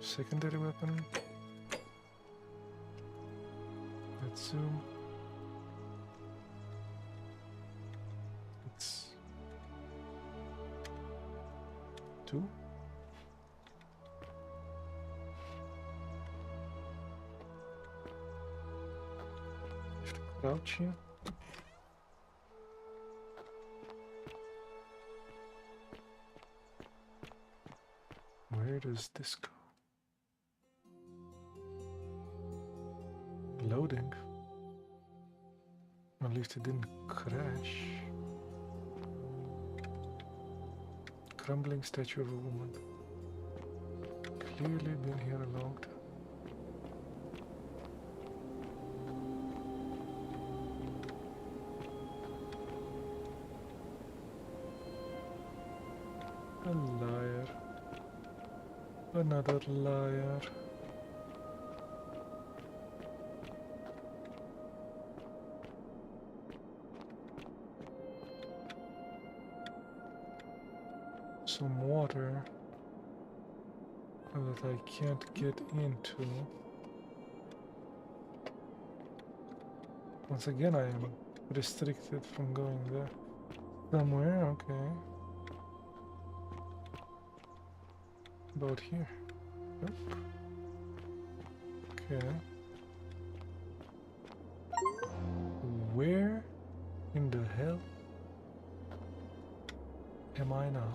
Secondary weapon. Let's zoom. It's 2. Crouch here. Where does this go? Loading. At least it didn't crash. Crumbling statue of a woman. Clearly been here a long time. A liar. Another liar. Some water that I can't get into. Once again, I am restricted from going there. Somewhere, okay. About here. Nope. Okay. Where in the hell am I now?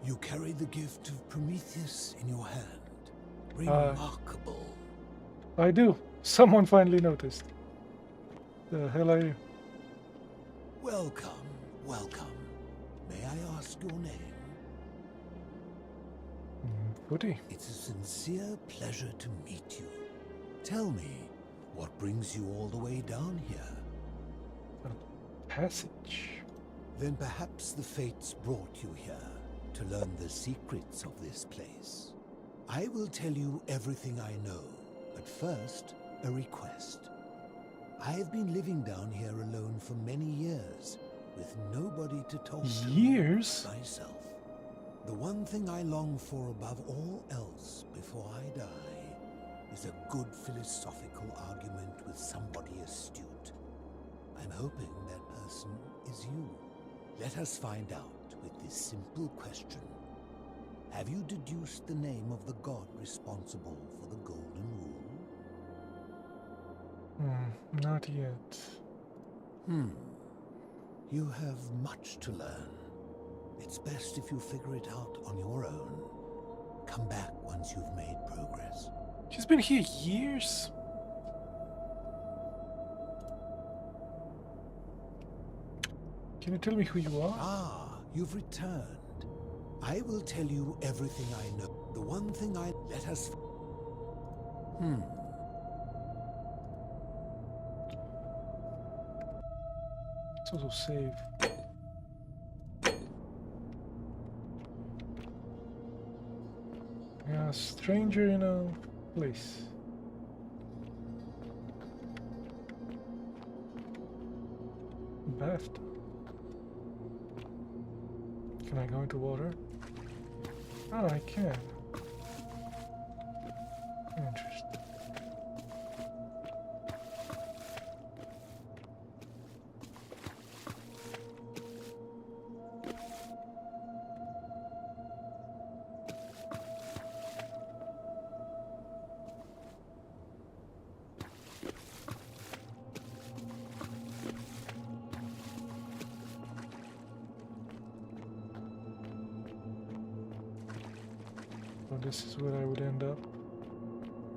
You carry the gift of Prometheus in your hand. Remarkable. I do. Someone finally noticed. The hell are you? Welcome, welcome. May I ask your name? Woody. It's a sincere pleasure to meet you. Tell me, what brings you all the way down here? A passage. Then perhaps the fates brought you here to learn the secrets of this place. I will tell you everything I know, but first, a request. I have been living down here alone for many years, with nobody to talk to. Years? Myself. The one thing I long for above all else before I die is a good philosophical argument with somebody astute. I'm hoping that person is you. Let us find out with this simple question. Have you deduced the name of the god responsible for the Golden Rule? Not yet. You have much to learn. It's best if you figure it out on your own. Come back once you've made progress. She's been here years. Can you tell me who you are? Ah, you've returned. I will tell you everything I know. The one thing I... Let us... It's also save. Yeah, stranger in a place. Bathtub. Can I go into water? Oh, I can. Interesting. This is where I would end up.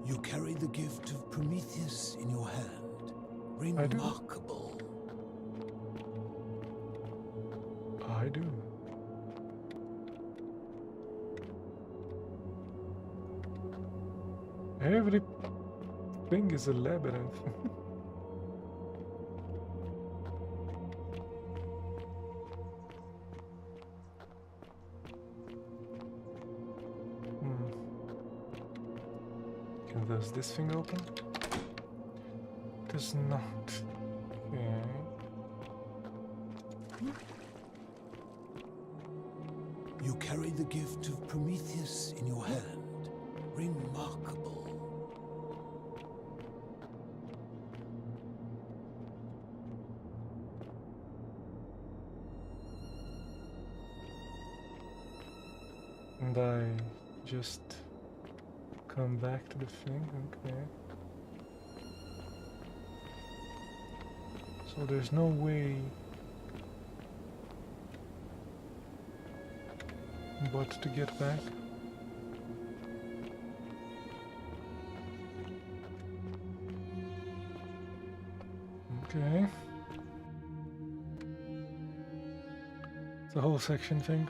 You carry the gift of Prometheus in your hand. Remarkable. I do. Everything is a labyrinth. Does this thing open? Does not. Okay. You carry the gift of Prometheus in your hand. Remarkable. And I just come back to the thing, okay. So there's no way but to get back. Okay. It's a whole section thing.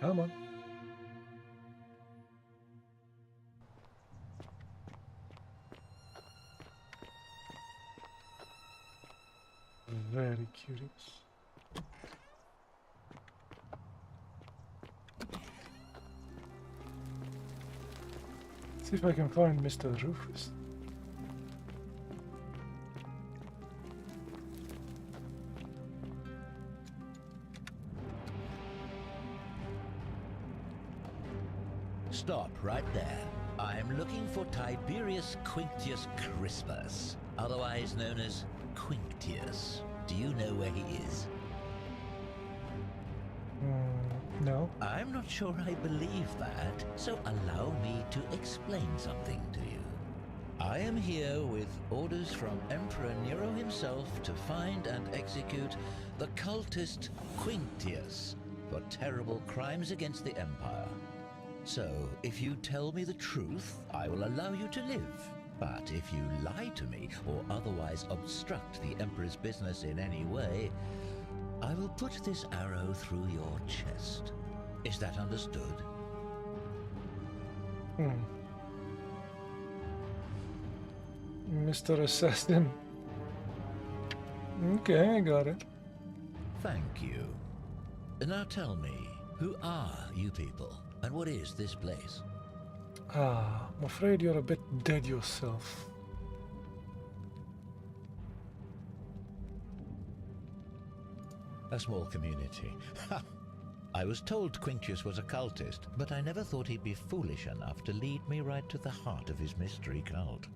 Come on. Very curious. See if I can find Mr. Rufus. Stop right there. I'm looking for Tiberius Quinctius Crispus, otherwise known as Quinctius. Do you know where he is? No. I'm not sure I believe that, so allow me to explain something to you. I am here with orders from Emperor Nero himself to find and execute the cultist Quinctius for terrible crimes against the Empire. So, if you tell me the truth, I will allow you to live. But if you lie to me or otherwise obstruct the Emperor's business in any way, I will put this arrow through your chest. Is that understood? Mr. Assassin. Okay, I got it. Thank you. Now tell me, who are you people? And what is this place? I'm afraid you're a bit dead yourself. A small community. Ha! I was told Quinctius was a cultist, but I never thought he'd be foolish enough to lead me right to the heart of his mystery cult.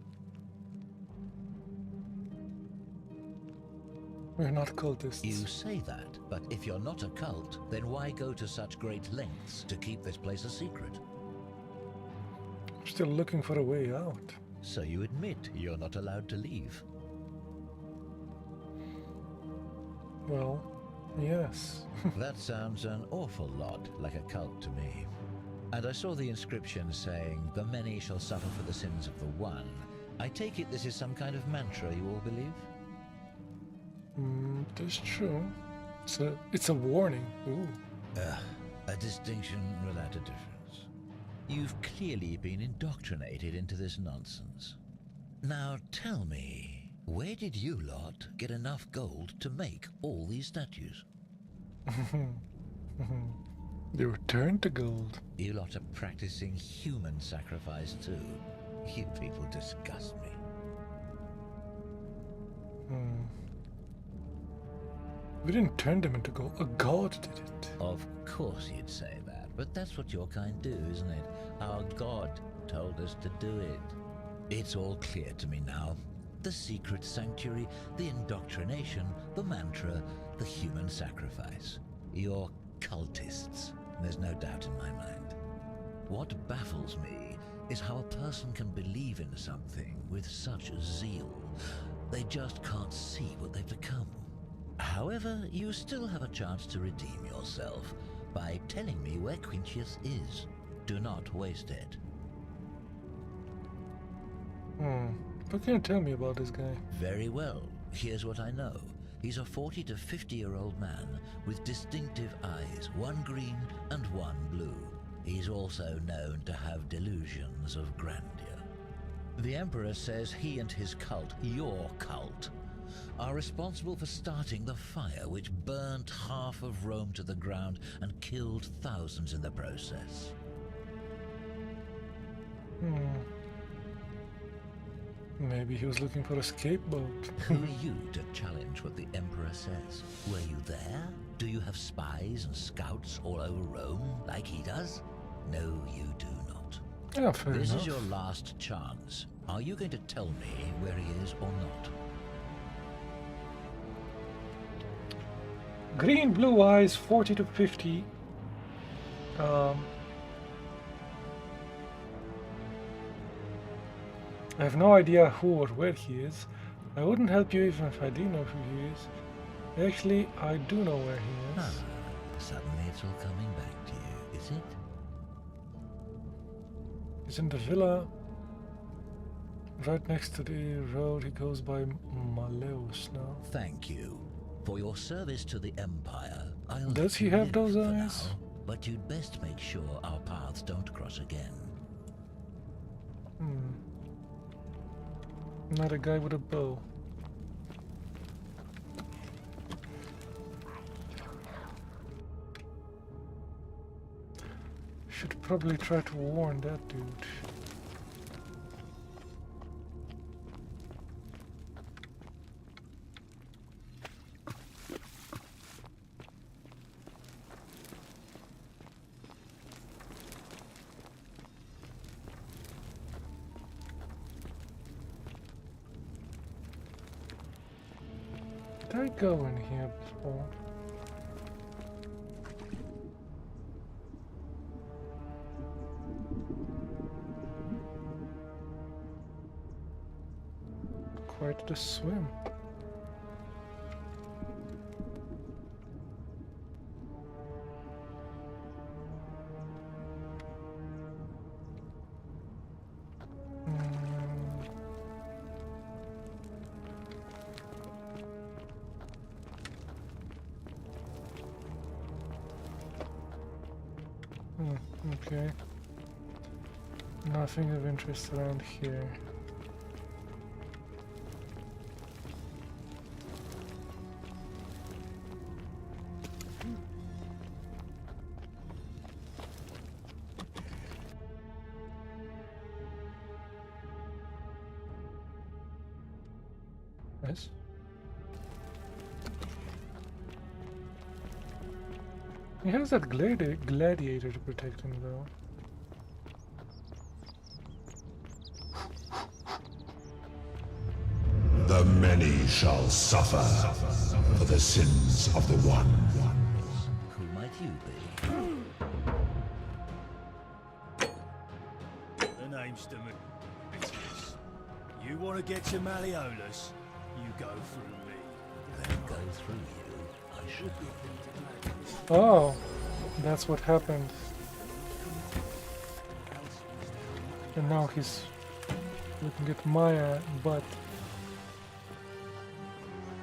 We're not cultists. You say that, but if you're not a cult, then why go to such great lengths to keep this place a secret? I'm still looking for a way out. So you admit you're not allowed to leave? Well, yes. That sounds an awful lot like a cult to me. And I saw the inscription saying, "The many shall suffer for the sins of the one." I take it this is some kind of mantra you all believe? That's true. It's a warning. Ooh. A distinction without a difference. You've clearly been indoctrinated into this nonsense. Now tell me, where did you lot get enough gold to make all these statues? They were turned to gold. You lot are practicing human sacrifice too. You people disgust me. We didn't turn them into gold. A god did it. Of course you'd say that, but that's what your kind do, isn't it? Our god told us to do it. It's all clear to me now. The secret sanctuary, the indoctrination, the mantra, the human sacrifice. You're cultists. There's no doubt in my mind. What baffles me is how a person can believe in something with such zeal. They just can't see what they've become. However, you still have a chance to redeem yourself by telling me where Quinctius is. Do not waste it. What can you tell me about this guy? Very well. Here's what I know. He's a 40 to 50-year-old man with distinctive eyes, one green and one blue. He's also known to have delusions of grandeur. The Emperor says he and his cult, your cult, are responsible for starting the fire which burnt half of Rome to the ground and killed thousands in the process. Maybe he was looking for a scapegoat. Who are you to challenge what the Emperor says? Were you there? Do you have spies and scouts all over Rome like he does? No, you do not. Yeah, fair This enough. is your last chance. Are you going to tell me where he is or not? Green, blue eyes, 40 to 50. I have no idea who or where he is. I wouldn't help you even if I did know who he is. Actually, I do know where he is. Suddenly it's all coming back to you, is it? He's in the villa right next to the road. He goes by Maleus now. Thank you. For your service to the Empire, I'll Does let he you have live those for eyes? now. but you'd best make sure our paths don't cross again. Not a guy with a bow. Should probably try to warn that dude. Did I go in here before? Quite the swim. Okay. Nothing of interest around here. Yes. He has that gladiator to protect him, though. The many shall suffer for the sins of the one. Who might you be? The name's Demetrius. You want to get to Malleolus? You go through me. Then go through you. I should be. Oh, that's what happened. And now he's looking at Maya, but...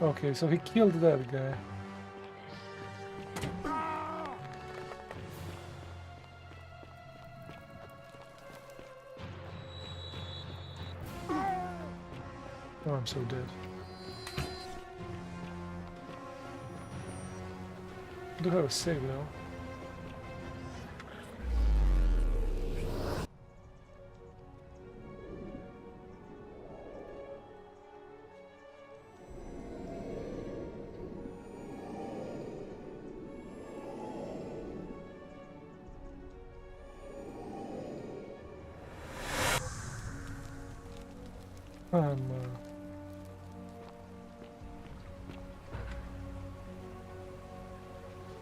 Okay, so he killed that guy. Oh, I'm so dead. I do have a save though.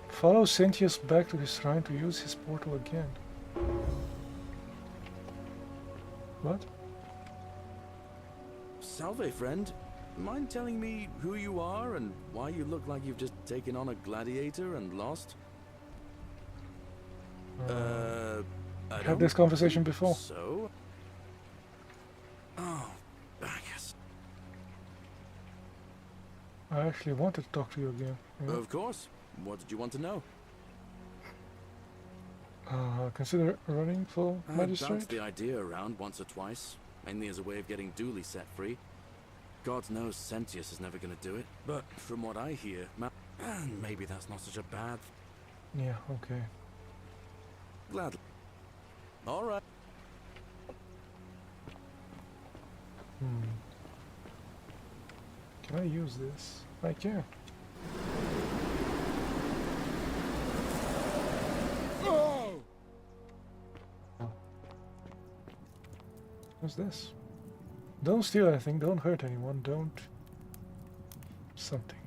Follow Sentius back to his shrine to use his portal again. What? Salve, friend. Mind telling me who you are and why you look like you've just taken on a gladiator and lost? I had this conversation before. So? Oh, I guess. I actually wanted to talk to you again. Yeah. Of course. What did you want to know? Consider running for magistrate? Bounced the idea around once or twice, mainly as a way of getting Dooley set free. God knows Sentius is never going to do it, but from what I hear, maybe that's not such a bad... Yeah, okay. Gladly. All right. Can I use this? I can. What's this? Don't steal anything, don't hurt anyone, don't... something.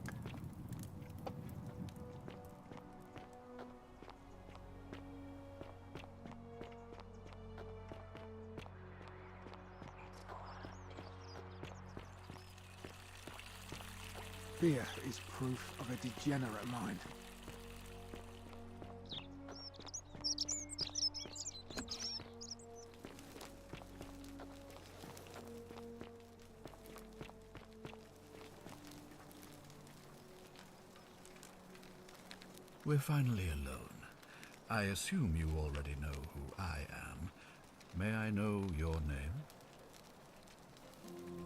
Fear is proof of a degenerate mind. We're finally alone. I assume you already know who I am. May I know your name?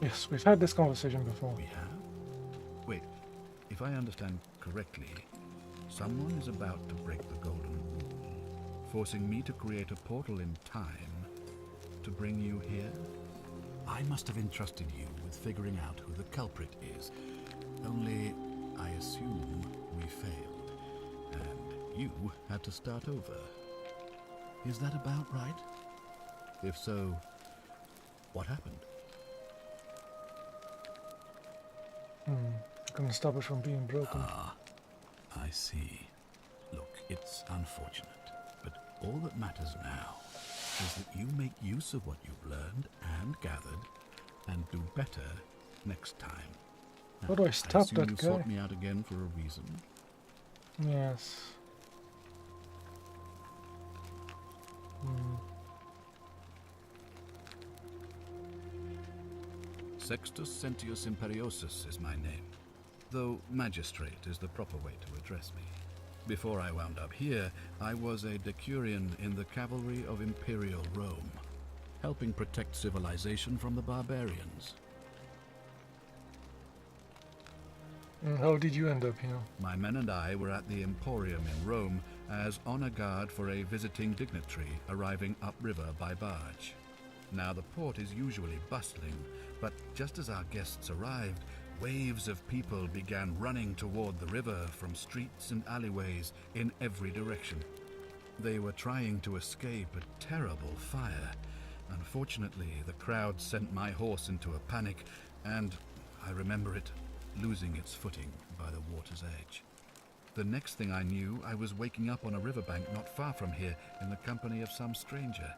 Yes, we've had this conversation before. We have? Wait, if I understand correctly, someone is about to break the Golden Rule, forcing me to create a portal in time to bring you here? I must have entrusted you with figuring out who the culprit is. Only, I assume we failed, and you had to start over. Is that about right? If so, what happened? I couldn't stop it from being broken. Ah, I see. Look, it's unfortunate, but all that matters now is that you make use of what you've learned and gathered, and do better next time. How do I stop assume that you guy? sought me out again for a reason. Yes. Sextus Sentius Imperiosus is my name, though Magistrate is the proper way to address me. Before I wound up here, I was a decurion in the cavalry of Imperial Rome, helping protect civilization from the barbarians. How did you end up here? My men and I were at the Emporium in Rome as honor guard for a visiting dignitary arriving upriver by barge. Now the port is usually bustling, but just as our guests arrived, waves of people began running toward the river from streets and alleyways in every direction. They were trying to escape a terrible fire. Unfortunately, the crowd sent my horse into a panic, and I remember it losing its footing by the water's edge. The next thing I knew, I was waking up on a riverbank not far from here in the company of some stranger.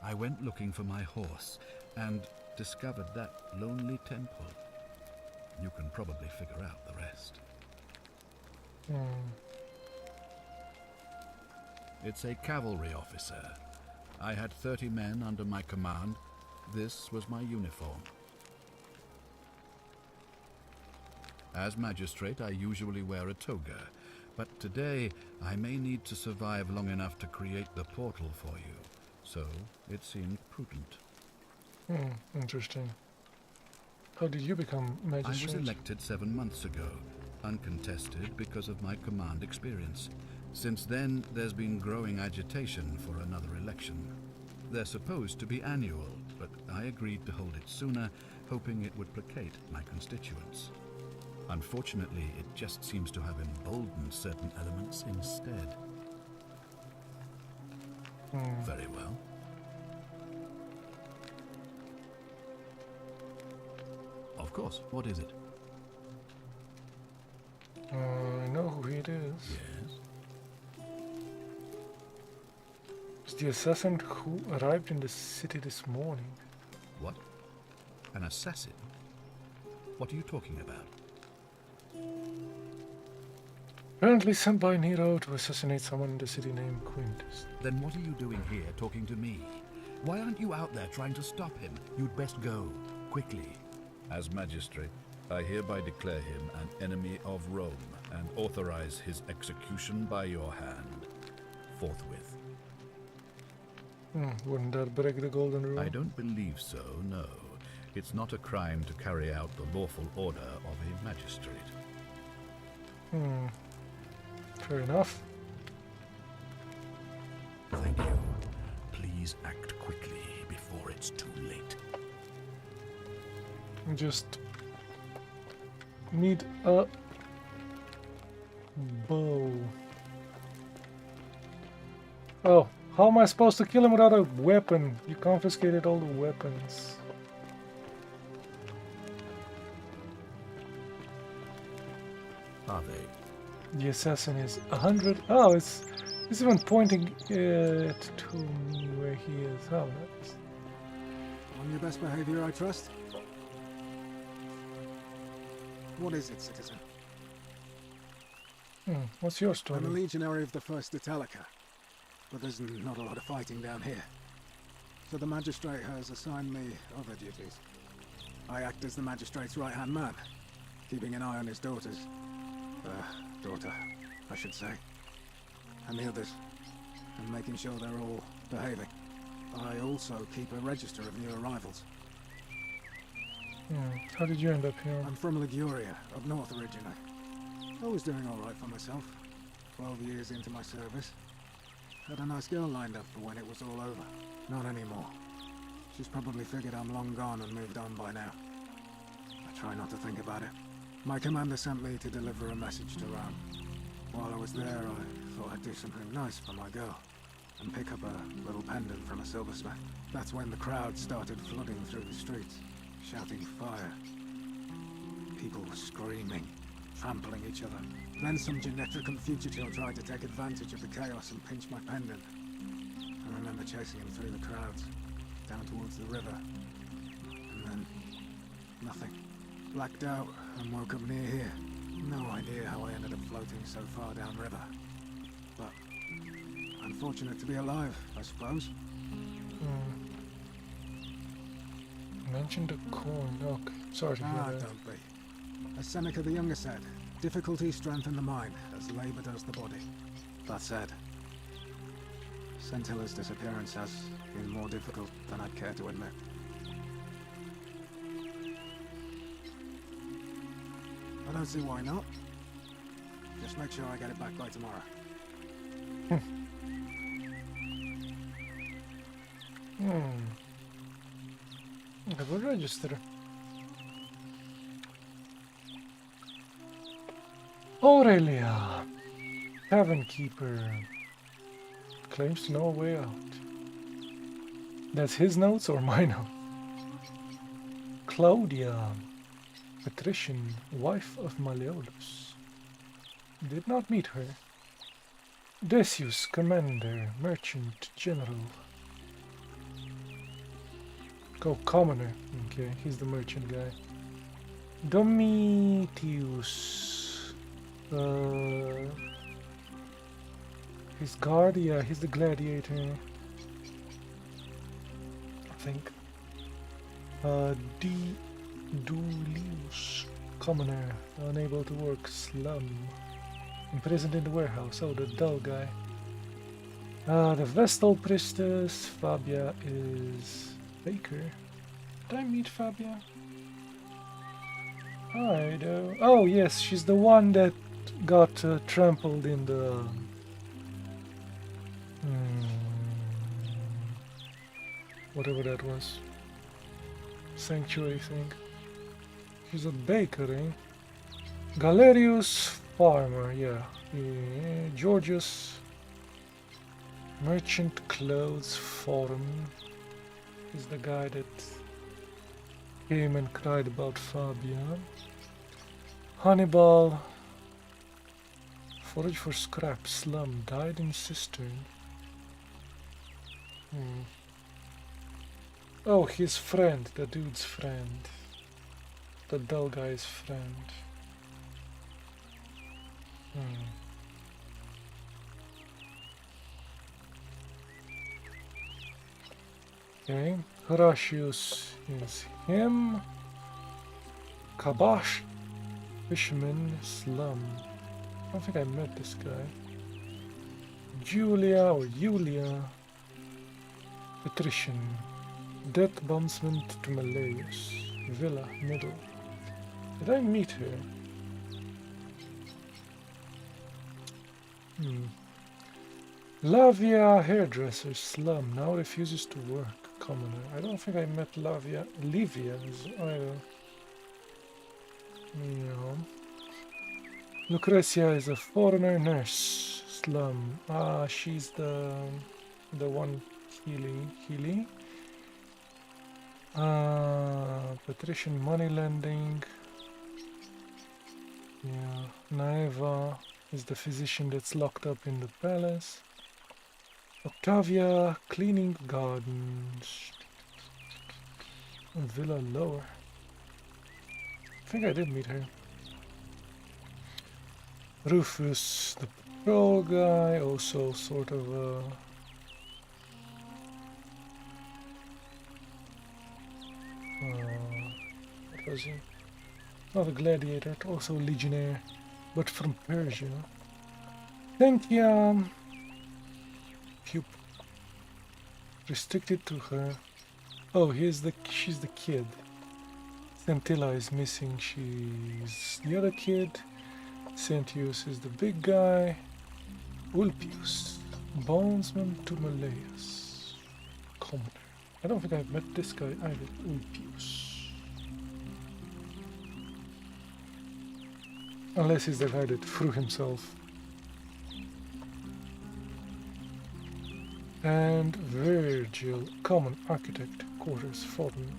I went looking for my horse and discovered that lonely temple. You can probably figure out the rest. It's a cavalry officer. I had 30 men under my command. This was my uniform. As magistrate, I usually wear a toga, but today I may need to survive long enough to create the portal for you, so it seemed prudent. Interesting. How did you become magistrate? I was elected 7 months ago, uncontested because of my command experience. Since then, there's been growing agitation for another election. They're supposed to be annual, but I agreed to hold it sooner, hoping it would placate my constituents. Unfortunately, it just seems to have emboldened certain elements instead. Very well. Of course. What is it? I know who it is. Yes? It's the assassin who arrived in the city this morning. What? An assassin? What are you talking about? Apparently sent by Nero to assassinate someone in the city named Quintus. Then what are you doing here talking to me? Why aren't you out there trying to stop him? You'd best go, quickly. As magistrate, I hereby declare him an enemy of Rome and authorize his execution by your hand, forthwith. Wouldn't that break the golden rule? I don't believe so, no. It's not a crime to carry out the lawful order of a magistrate. Fair enough. Thank you. Please act quickly before it's too late. Just need a bow. Oh, how am I supposed to kill him without a weapon? You confiscated all the weapons. Are they? The assassin is 100. Oh, it's even pointing it to me where he is. How nice. On your best behavior, I trust. What is it, citizen? What's your story? I'm a legionary of the 1st Italica, but there's not a lot of fighting down here. So the magistrate has assigned me other duties. I act as the magistrate's right-hand man, keeping an eye on his daughter, I should say, and the others. and making sure they're all behaving. I also keep a register of new arrivals. How did you end up here? I'm from Liguria, up north originally. I was doing alright for myself. 12 years into my service. Had a nice girl lined up for when it was all over. Not anymore. She's probably figured I'm long gone and moved on by now. I try not to think about it. My commander sent me to deliver a message to Rome. While I was there, I thought I'd do something nice for my girl and pick up a little pendant from a silversmith. That's when the crowd started flooding through the streets, shouting fire. People were screaming, trampling each other. Then some genetricant fugitive tried to take advantage of the chaos and pinch my pendant. I remember chasing him through the crowds, down towards the river. And then, nothing. Blacked out and woke up near here. No idea how I ended up floating so far downriver. But I'm fortunate to be alive, I suppose. Mentioned a coin. Okay, sorry to hear that. Don't be. As Seneca the Younger said, difficulty strengthens the mind as labor does the body. That said, Scintilla's disappearance has been more difficult than I'd care to admit. I don't see why not. Just make sure I get it back by tomorrow. I will register. Aurelia, Tavern Keeper, claims to know a way out. That's his notes or my notes? Claudia, patrician, wife of Malleolus. Did not meet her. Decius, commander, merchant, general. Go commoner. Okay, he's the merchant guy. Domitius. His guard, yeah, he's the gladiator. I think. Dulius, commoner, unable to work, slum. Imprisoned in the warehouse. Oh, the dull guy. The Vestal priestess, Fabia is baker. Did I meet Fabia? I do. Oh yes, she's the one that got trampled in the whatever that was. Sanctuary thing. She's a baker, eh? Galerius, farmer, yeah. Georgius, merchant clothes forum. He's the guy that came and cried about Fabia. Hannibal, forage for scrap, slum, died in cistern. Oh, his friend, the dude's friend. The dull guy's friend. Okay, Horatius is him. Kabash, fisherman, slum. I don't think I met this guy. Julia or Julia, patrician. Death bondsman to Malleus. Villa, middle. Did I meet her? Lavia, hairdresser, slum, now refuses to work, commoner. I don't think I met Livia either. No. Lucretia is a foreigner nurse, slum. She's the one Healy. Patrician, money lending. Yeah, Naeva is the physician that's locked up in the palace. Octavia, cleaning gardens. Villa lower. I think I did meet her. Rufus, the patrol guy, also sort of what was he? Not a gladiator, also a legionnaire, but from Persia. Thank you. pupil. Restricted to her. Oh, she's the kid. Centilla is missing. She's the other kid. Sentius is the big guy. Ulpius, bondsman to Malleus. Commoner. I don't think I've met this guy either. Ulpius. Unless he's the guy that threw himself. And Virgil, common architect, quarters, foreign.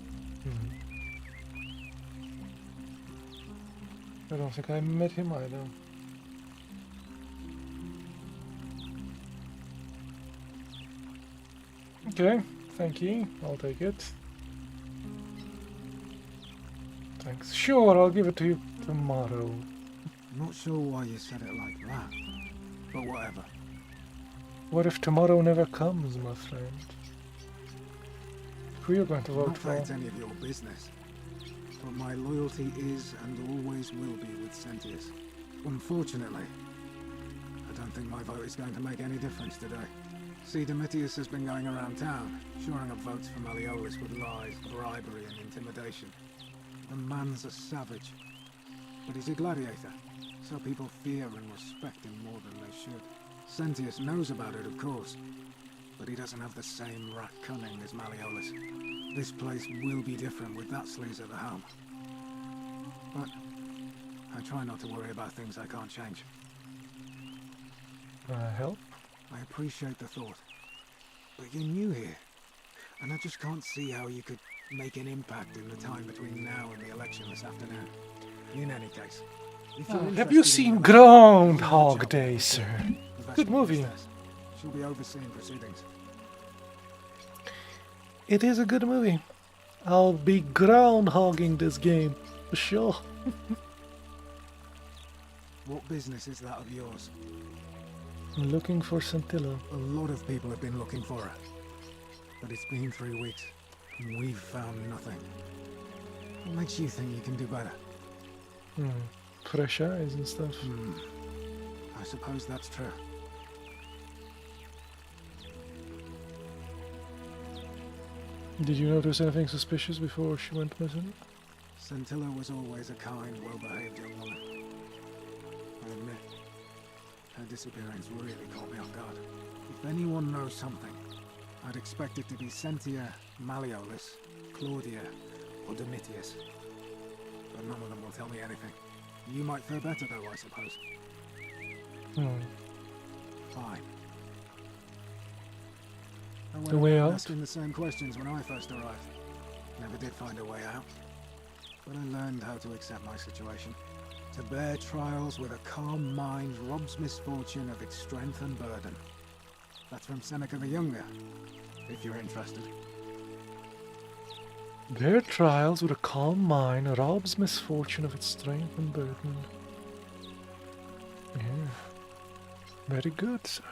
I don't think I met him either. Okay, thank you. I'll take it. Thanks. Sure, I'll give it to you tomorrow. Not sure why you said it like that, but whatever. What if tomorrow never comes, my friend? Who are you going to vote Not for? that it's any of your business, but my loyalty is and always will be with Sentius. Unfortunately, I don't think my vote is going to make any difference today. See, Domitius has been going around town, shoring up votes for Malleolus with lies, bribery and intimidation. The man's a savage, but he's a gladiator, so people fear and respect him more than they should. Sentius knows about it, of course, but he doesn't have the same rat cunning as Malleolus. This place will be different with that sleaze at the helm. But I try not to worry about things I can't change. Help? I appreciate the thought, but you're new here, and I just can't see how you could make an impact in the time between now and the election this afternoon. In any case, if you're Have you interested in seen the- Groundhog Day, sir? The Good Vestal movie. Princess. She'll be overseeing proceedings. It is a good movie. I'll be groundhogging this game, for sure. What business is that of yours? I'm looking for Centilla. A lot of people have been looking for her. But it's been 3 weeks, and we've found nothing. What makes you think you can do better? Fresh eyes and stuff. I suppose that's true. Did you notice anything suspicious before she went missing? Centilla was always a kind, well-behaved young woman. I admit, her disappearance really caught me off guard. If anyone knows something, I'd expect it to be Sentia, Malleolus, Claudia, or Domitius. But none of them will tell me anything. You might fare better though, I suppose. Fine. I went The way around out? asking the same questions when I first arrived. Never did find a way out. But I learned how to accept my situation. To bear trials with a calm mind robs misfortune of its strength and burden. That's from Seneca the Younger, if you're interested. Their trials with a calm mind robs misfortune of its strength and burden. Yeah. Very good, sir.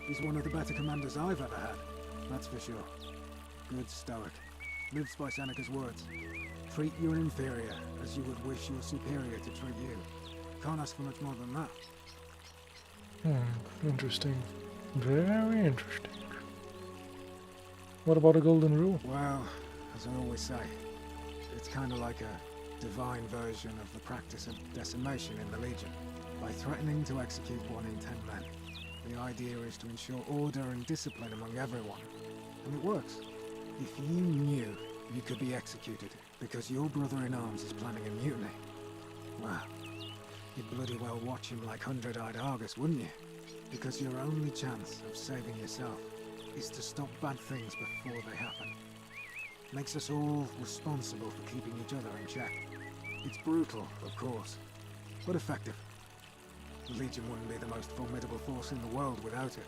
He's one of the better commanders I've ever had, that's for sure. Good stoic. Lives by Seneca's words. Treat your inferior as you would wish your superior to treat you. Can't ask for much more than that. Interesting. Very interesting. What about a golden rule? Well, as I always say, it's kind of like a divine version of the practice of decimation in the Legion. By threatening to execute 1 in 10 men, the idea is to ensure order and discipline among everyone. And it works. If you knew you could be executed because your brother-in-arms is planning a mutiny, well, you'd bloody well watch him like hundred-eyed Argus, wouldn't you? Because your only chance of saving yourself is to stop bad things before they happen. Makes us all responsible for keeping each other in check. It's brutal, of course, but effective. The Legion wouldn't be the most formidable force in the world without it.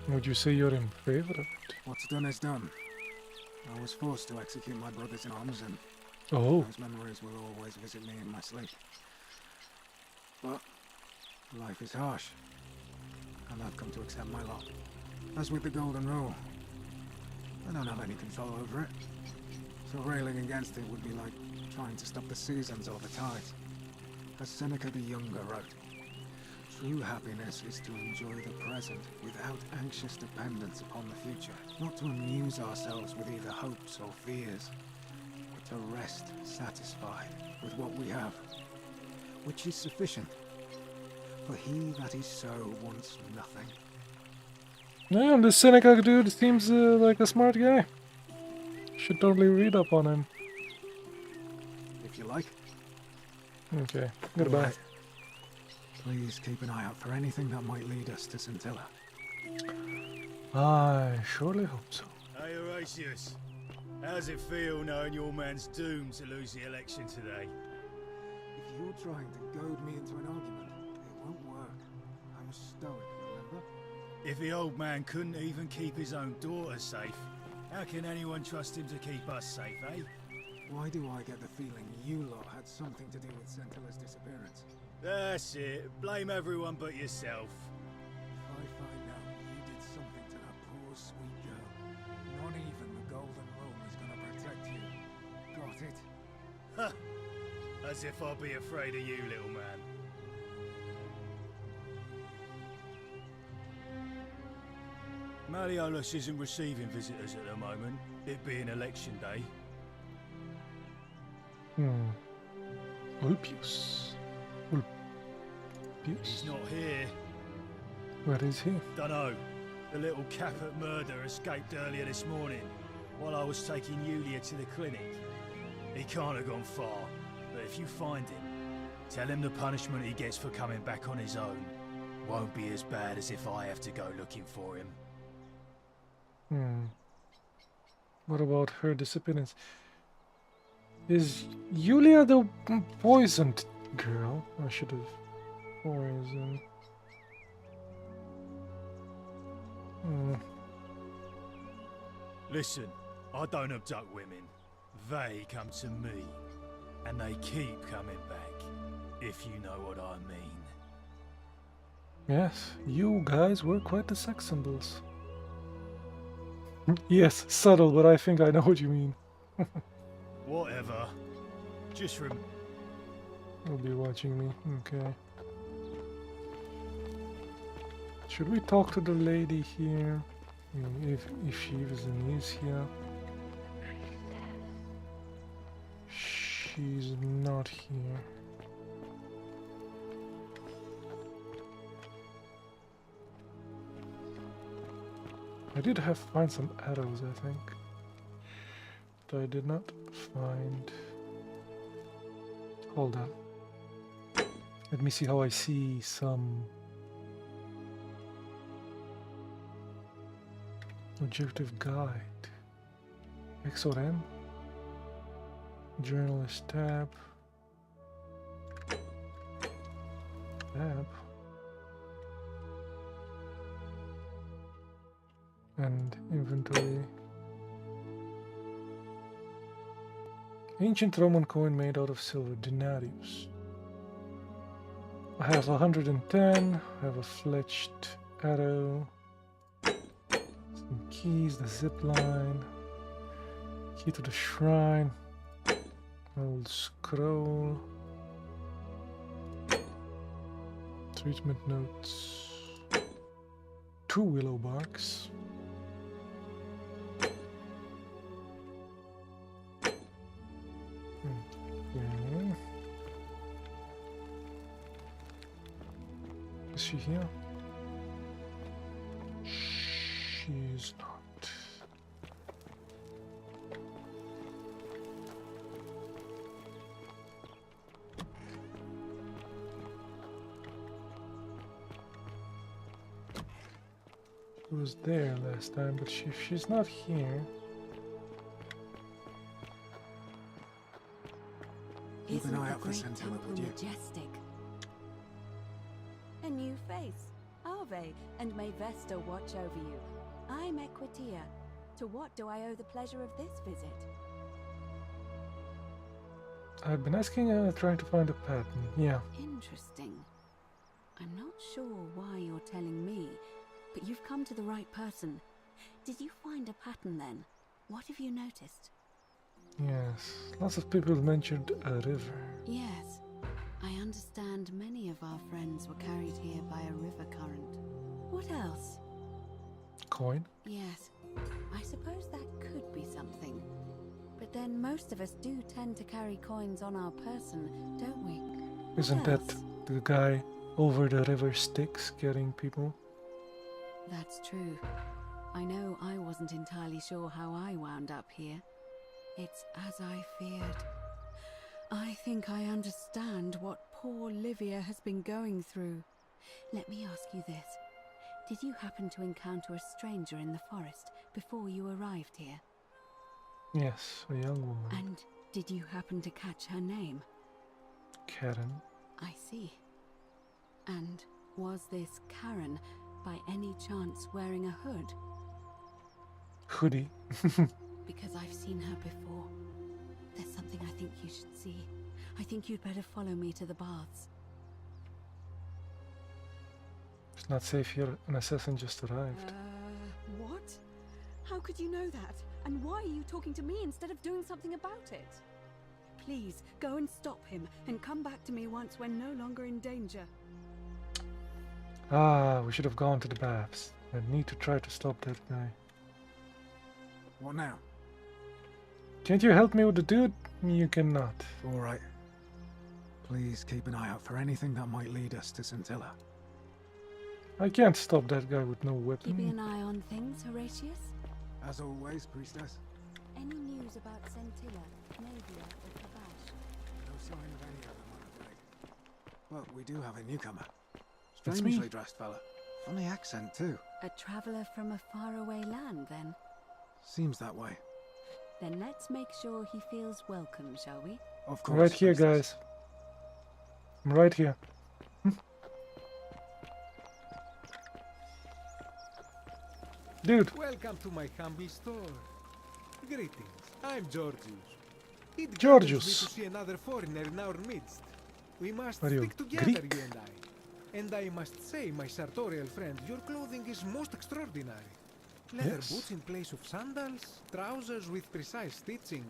Would you say you're in favor of it? What's done is done. I was forced to execute my brothers in arms, and those memories will always visit me in my sleep. But life is harsh, and I've come to accept my lot. As with the Golden Rule, I don't have any control over it. So railing against it would be like trying to stop the seasons or the tides. As Seneca the Younger wrote, true happiness is to enjoy the present without anxious dependence upon the future. Not to amuse ourselves with either hopes or fears, but to rest satisfied with what we have, which is sufficient. For he that is so wants nothing. Yeah, this Seneca dude seems like a smart guy. Should totally read up on him. If you like. Okay, goodbye. Right. Please keep an eye out for anything that might lead us to Scintilla. I surely hope so. Hey, Horatius. How's it feel knowing your man's doomed to lose the election today? If you're trying to goad me into an argument, it won't work. I'm a stoic, remember? If the old man couldn't even keep his own daughter safe, how can anyone trust him to keep us safe, eh? Why do I get the feeling you lot had something to do with Scintilla's disappearance? That's it. Blame everyone but yourself. If I find out you did something to that poor sweet girl, not even the Golden Rule is gonna protect you. Got it? Ha! As if I'll be afraid of you, little man. Malleolus isn't receiving visitors at the moment, it being election day. Ulpius. Ulpius? He's not here. Where is he? Dunno. The little Capet murder escaped earlier this morning, while I was taking Yulia to the clinic. He can't have gone far, but if you find him, tell him the punishment he gets for coming back on his own won't be as bad as if I have to go looking for him. What about her disappearance? Is Yulia the poisoned girl? I should have poisoned. Listen, I don't abduct women. They come to me. And they keep coming back, if you know what I mean. Yes, you guys were quite the sex symbols. Yes, subtle, but I think I know what you mean. Whatever. Just You'll be watching me, okay. Should we talk to the lady here? If she even is here. She's not here. I did find some arrows, I think. But I did not find... Hold on. Let me see how I see some... Objective guide. XORM. Journalist tab. Tab. And inventory. Ancient Roman coin made out of silver, denarius. I have 110, I have a fletched arrow, some keys, the zip line, key to the shrine, old scroll, treatment notes, 2 willow barks. Okay. Is she here? She's not. She was there last time, but she's not here. Keep an eye out for Scintilla, would you? Majestic. A new face. Ave, and may Vesta watch over you. I'm Equitia. To what do I owe the pleasure of this visit? I've been asking, trying to find a pattern. Yeah. Interesting. I'm not sure why you're telling me, but you've come to the right person. Did you find a pattern then? What have you noticed? Yes, lots of people mentioned a river. Yes. I understand many of our friends were carried here by a river current. What else? Coin? Yes. I suppose that could be something. But then most of us do tend to carry coins on our person, don't we? Isn't that the guy over the river Styx carrying people? That's true. I know I wasn't entirely sure how I wound up here. It's as I feared. I think I understand what poor Livia has been going through. Let me ask you this. Did you happen to encounter a stranger in the forest before you arrived here? Yes, a young woman. And did you happen to catch her name? Karen. I see. And was this Karen by any chance wearing a hood? Hoodie. Because I've seen her before. There's something I think you should see. I think you'd better follow me to the baths. It's not safe here. An assassin just arrived. What? How could you know that? And why are you talking to me instead of doing something about it? Please, go and stop him, and come back to me once we're no longer in danger. Ah, we should have gone to the baths. I need to try to stop that guy. What now? Can't you help me with the dude? You cannot. All right. Please keep an eye out for anything that might lead us to Scintilla. I can't stop that guy with no weapon. Keeping an eye on things, Horatius? As always, priestess. Any news about Scintilla, Navia, or Kavash? No sign of any of them, I'm afraid. But we do have a newcomer. That's Strangely me. dressed fella. Funny accent, too. A traveller from a faraway land, then? Seems that way. Then let's make sure he feels welcome, shall we? Of I'm course. right here, priestess. guys. I'm right here. Dude. Welcome to my humble store. Greetings. I'm Georgius. It Georgius. grieves me to see another foreigner in our midst. We must Are you stick together, Greek? you and I. And I must say, my sartorial friend, your clothing is most extraordinary. Leather Yes. boots in place of sandals, trousers with precise stitching,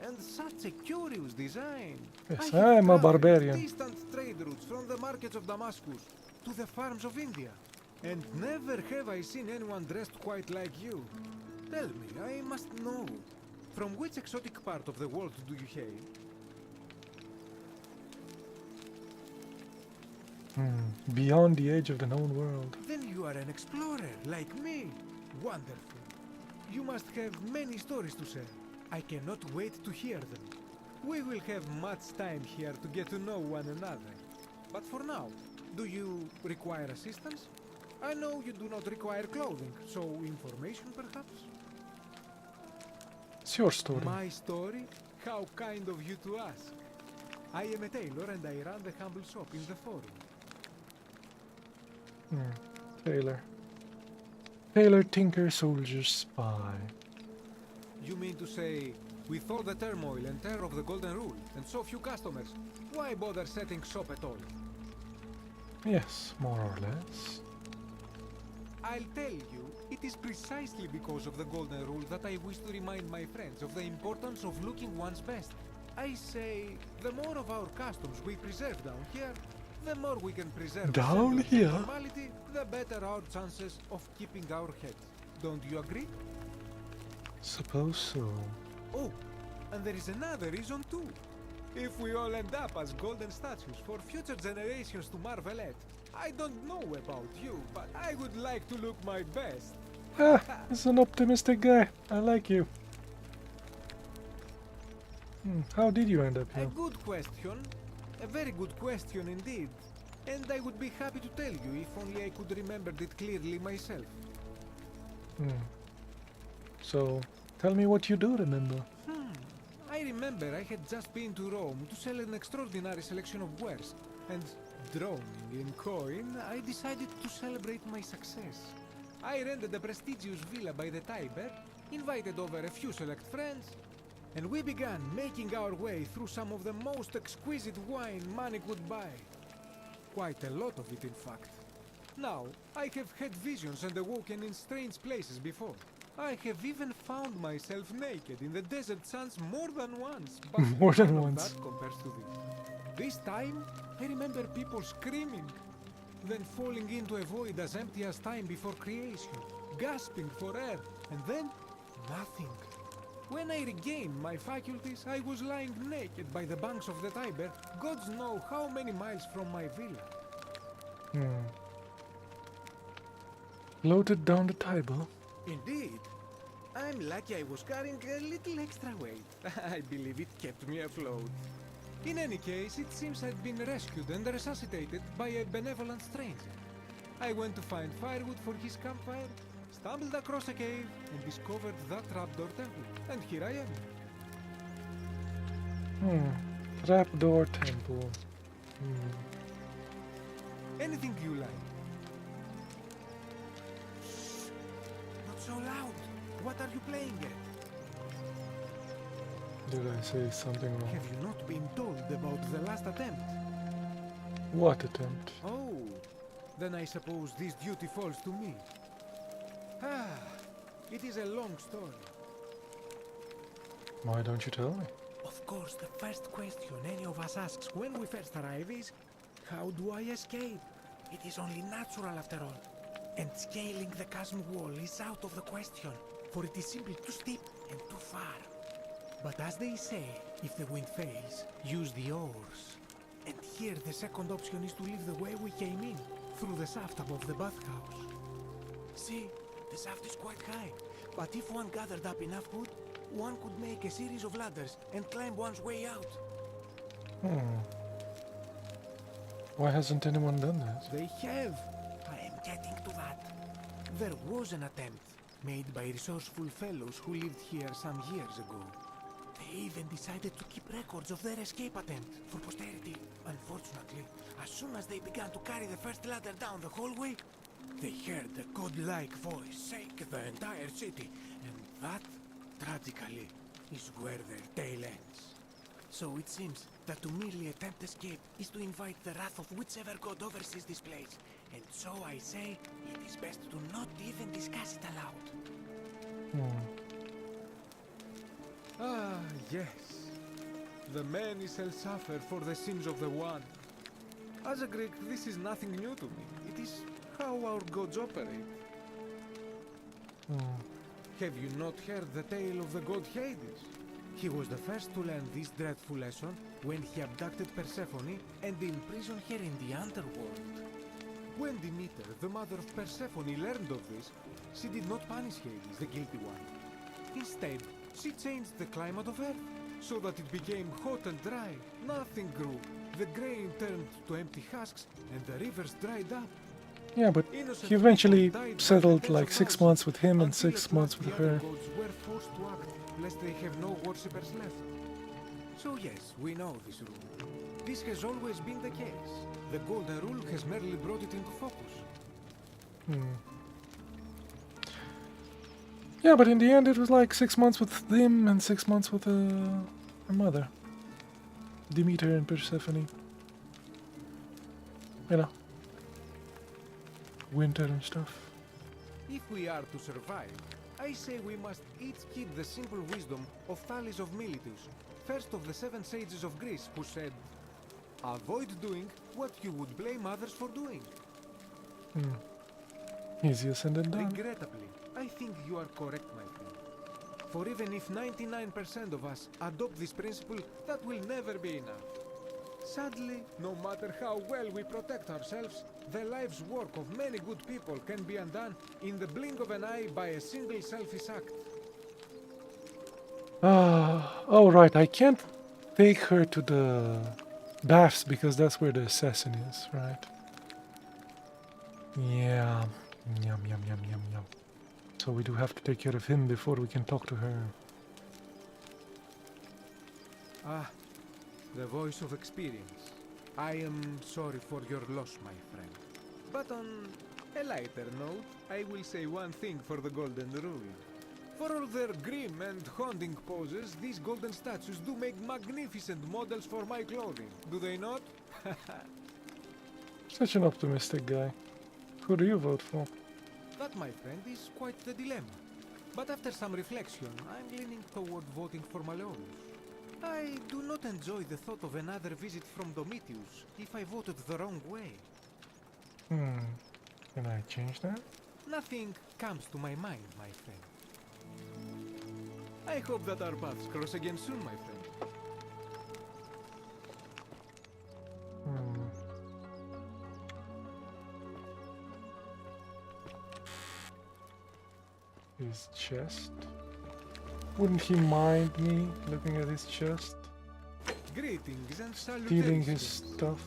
and such a curious design. Yes, I have I'm a traveled barbarian. distant trade routes from the markets of Damascus to the farms of India, and never have I seen anyone dressed quite like you. Tell me, I must know, from which exotic part of the world do you hail? Beyond the edge of the known world. Then you are an explorer, like me. Wonderful. You must have many stories to share. I cannot wait to hear them. We will have much time here to get to know one another. But for now, do you require assistance? I know you do not require clothing, so information perhaps? It's your story. My story? How kind of you to ask. I am a tailor and I run the humble shop in the forum. Tailor. Tailor, tinker, soldier, spy. You mean to say, with all the turmoil and terror of the Golden Rule, and so few customers, why bother setting shop at all? Yes, more or less. I'll tell you, it is precisely because of the Golden Rule that I wish to remind my friends of the importance of looking one's best. I say, the more of our customs we preserve down here, the more we can preserve Down semblance of here? normality, the better our chances of keeping our heads. Don't you agree? Suppose so. Oh, and there is another reason too. If we all end up as golden statues for future generations to marvel at, I don't know about you, but I would like to look my best. Ah, he's an optimistic guy. I like you. How did you end up A here? good question. A very good question indeed. And I would be happy to tell you if only I could remember it clearly myself. So, tell me what you do remember. I remember I had just been to Rome to sell an extraordinary selection of wares, and drowning in coin, I decided to celebrate my success. I rented a prestigious villa by the Tiber, invited over a few select friends, and we began making our way through some of the most exquisite wine money could buy. Quite a lot of it, in fact. Now, I have had visions and awoken in strange places before. I have even found myself naked in the desert sands more than once. But More than none of once. that compares to this. This time, I remember people screaming, then falling into a void as empty as time before creation, gasping for air, and then nothing. When I regained my faculties, I was lying naked by the banks of the Tiber, gods know how many miles from my villa. Floated down the Tiber. Indeed. I'm lucky I was carrying a little extra weight. I believe it kept me afloat. In any case, it seems I'd been rescued and resuscitated by a benevolent stranger. I went to find firewood for his campfire, stumbled across a cave, and discovered that trapdoor temple. And here I am. Trapdoor temple. Anything you like. Shh! Not so loud. What are you playing at? Did I say something wrong? Have you not been told about the last attempt? What attempt? Oh, then I suppose this duty falls to me. It is a long story. Why don't you tell me? Of course, the first question any of us asks when we first arrive is, how do I escape? It is only natural after all. And scaling the chasm wall is out of the question, for it is simply too steep and too far. But as they say, if the wind fails, use the oars. And here the second option is to leave the way we came in, through the shaft above the bathhouse. See, the shaft is quite high, but if one gathered up enough wood, one could make a series of ladders and climb one's way out. Why hasn't anyone done this? They have. I am getting to that. There was an attempt, made by resourceful fellows who lived here some years ago. They even decided to keep records of their escape attempt for posterity. Unfortunately, as soon as they began to carry the first ladder down the hallway, they heard a godlike voice shake the entire city, and that, tragically, is where their tale ends. So it seems that to merely attempt escape is to invite the wrath of whichever god oversees this place, and so I say it is best to not even discuss it aloud. Ah, yes. The many shall suffer for the sins of the one. As a Greek, this is nothing new to me. It is how our gods operate. Have you not heard the tale of the god Hades? He was the first to learn this dreadful lesson when he abducted Persephone and imprisoned her in the underworld. When Demeter, the mother of Persephone, learned of this, she did not punish Hades, the guilty one. Instead, she changed the climate of Earth, so that it became hot and dry. Nothing grew. The grain turned to empty husks, and the rivers dried up. Yeah, but he eventually settled like 6 months with him and 6 months with her. Gods were forced to act, lest they have no worshippers left. So yes, we know this rule. This has always been the case. The Golden Rule has merely brought it into focus. Yeah, but in the end it was like 6 months with them and 6 months with her mother. Demeter and Persephone. You know. Winter and stuff. If we are to survive, I say we must each keep the simple wisdom of Thales of Miletus, first of the 7 sages of Greece, who said, avoid doing what you would blame others for doing. Easier said than done. Regrettably, I think you are correct, my friend. For even if 99% of us adopt this principle, that will never be enough. Sadly, no matter how well we protect ourselves, the life's work of many good people can be undone in the blink of an eye by a single selfish act. Oh right, I can't take her to the baths because that's where the assassin is, right? Yeah. Yum, yum, yum, yum, yum. So we do have to take care of him before we can talk to her. Ah, the voice of experience. I am sorry for your loss, my friend. But on a lighter note, I will say one thing for the Golden Rule. For all their grim and haunting poses, these golden statues do make magnificent models for my clothing, do they not? Such an optimistic guy. Who do you vote for? That, my friend, is quite the dilemma. But after some reflection, I'm leaning toward voting for Malleolus. I do not enjoy the thought of another visit from Domitius if I voted the wrong way. Can I change that? Nothing comes to my mind, my friend. I hope that our paths cross again soon, my friend. His chest. Wouldn't he mind me looking at his chest? Greetings and salutations. Stealing his stuff.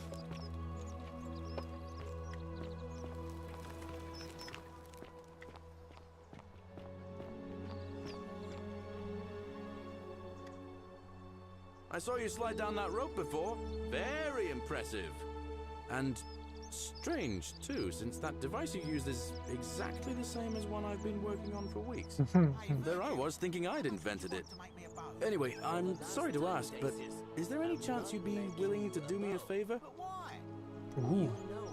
I saw you slide down that rope before. Very impressive. And strange, too, since that device you used is exactly the same as one I've been working on for weeks. There I was, thinking I'd invented it. Anyway, I'm sorry to ask, but is there any chance you'd be willing to do me a favor? Ooh,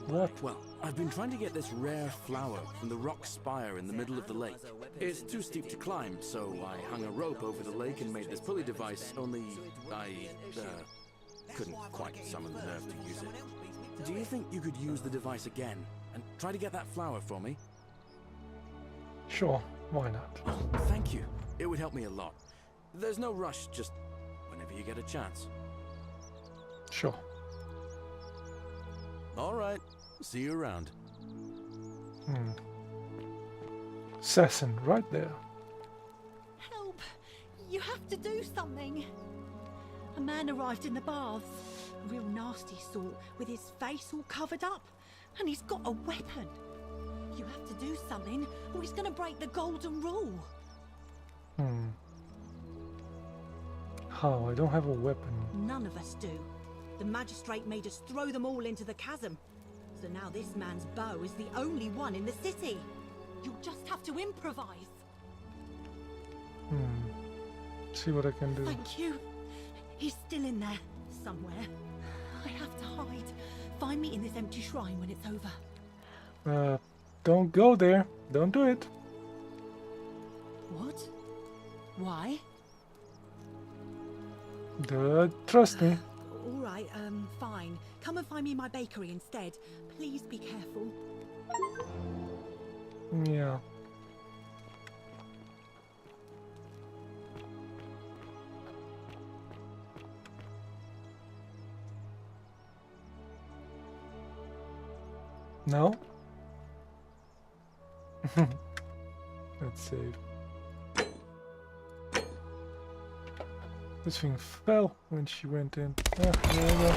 what? Well, I've been trying to get this rare flower from the rock spire in the middle of the lake. It's too steep to climb, so I hung a rope over the lake and made this pulley device, only I couldn't quite summon the nerve to use it. Do you think you could use the device again and try to get that flower for me? Sure, why not? Oh, thank you. It would help me a lot. There's no rush, just whenever you get a chance. Sure. All right. See you around. Assassin, right there. Help! You have to do something! A man arrived in the baths. A real nasty sort, with his face all covered up. And he's got a weapon. You have to do something, or he's gonna break the golden rule. How? I don't have a weapon. None of us do. The magistrate made us throw them all into the chasm. So now this man's bow is the only one in the city. You'll just have to improvise. See what I can do. Thank you. He's still in there, somewhere. I have to hide. Find me in this empty shrine when it's over. Don't go there. Don't do it. What? Why? Trust me. All right, fine. Come and find me in my bakery instead. Please be careful. Yeah. No? Let's save. This thing fell when she went in. Ah, there we go.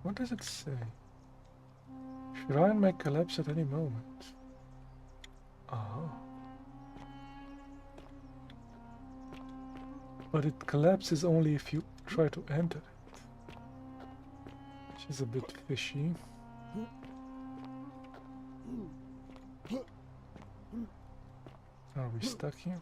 What does it say? Shrine may collapse at any moment. Oh. But it collapses only if you try to enter it. Which is a bit fishy. Are we stuck here?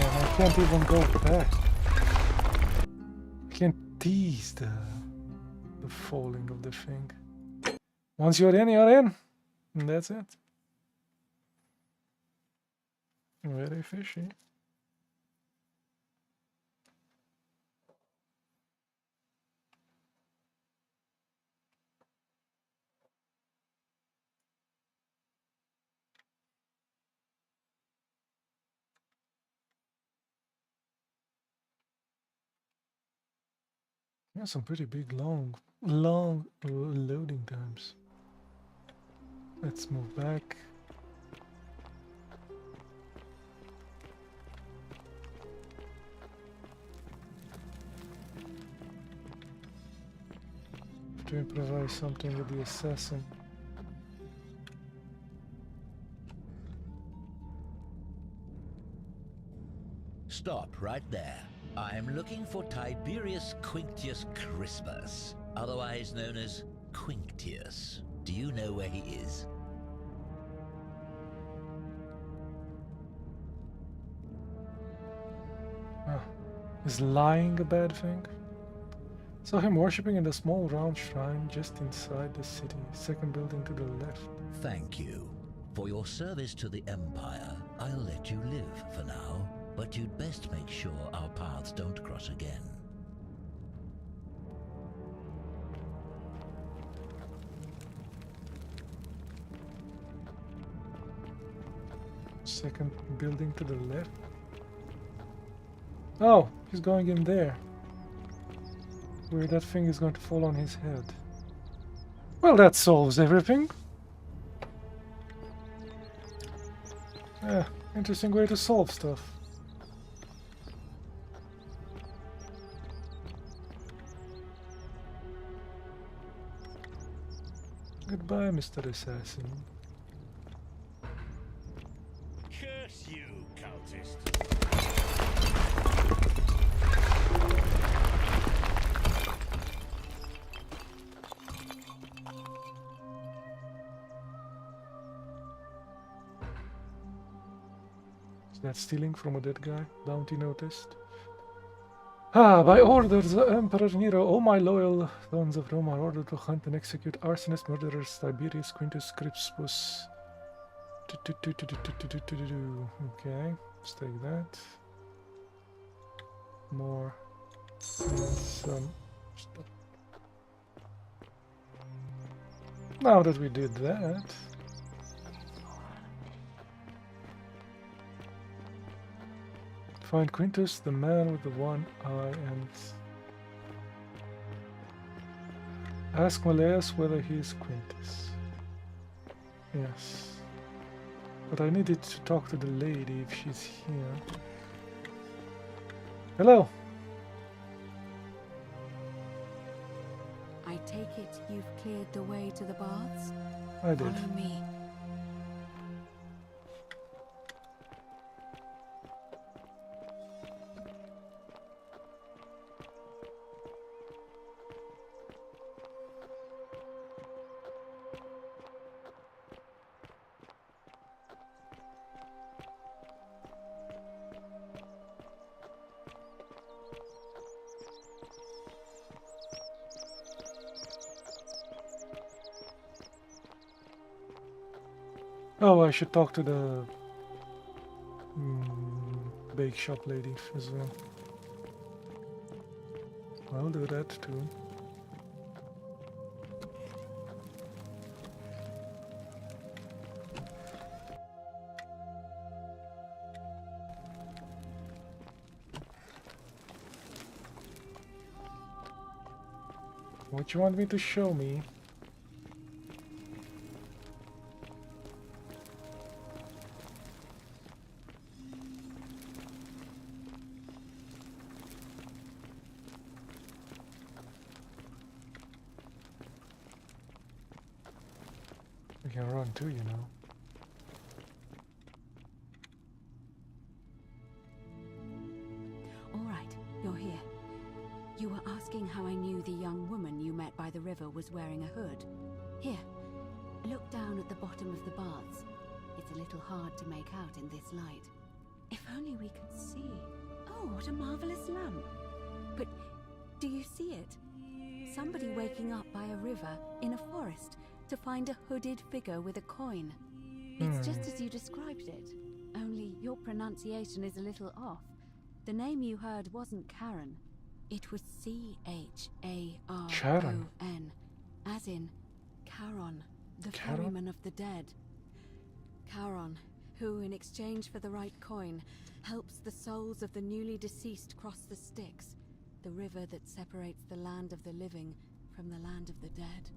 I can't even go back. I can't tease the falling of the thing. Once you're in, you're in. And that's it. Very fishy. That's some pretty big, long loading times. Let's move back. To improvise something with the assassin. Stop right there. I'm looking for Tiberius Quinctius Crispus, otherwise known as Quinctius. Do you know where he is? Is lying a bad thing? Saw him worshipping in the small round shrine just inside the city, second building to the left. Thank you. For your service to the Empire, I'll let you live for now, but you'd best make sure our paths don't cross again. Second building to the left. Oh, he's going in there. Where that thing is going to fall on his head. Well, that solves everything. Yeah, interesting way to solve stuff. Goodbye, Mr. Assassin. Curse you, cultist. That's stealing from a dead guy. Bounty noticed. Ah, by orders of Emperor Nero, all my loyal sons of Rome are ordered to hunt and execute arsonist murderers Tiberius Quintus Crispus. Okay, let's take that. More. Some stuff. Now that we did that. Find Quintus, the man with the one eye, and ask Malleus whether he is Quintus. Yes. But I needed to talk to the lady if she's here. Hello. I take it you've cleared the way to the baths? I did. Follow me. Oh, I should talk to the bake shop lady as well. I'll do that too. What you want me to show me? We can run too, you know. All right, you're here. You were asking how I knew the young woman you met by the river was wearing a hood. Here, look down at the bottom of the baths. It's a little hard to make out in this light. If only we could see. Oh, what a marvelous lamp. But do you see it? Somebody waking up by a river in a forest to find a hooded figure with a coin. It's just as you described it, only your pronunciation is a little off. The name you heard wasn't Charon. It was C-H-A-R-O-N, as in Charon, the ferryman of the dead. Charon, who in exchange for the right coin, helps the souls of the newly deceased cross the Styx. The river that separates the land of the living from the land of the dead.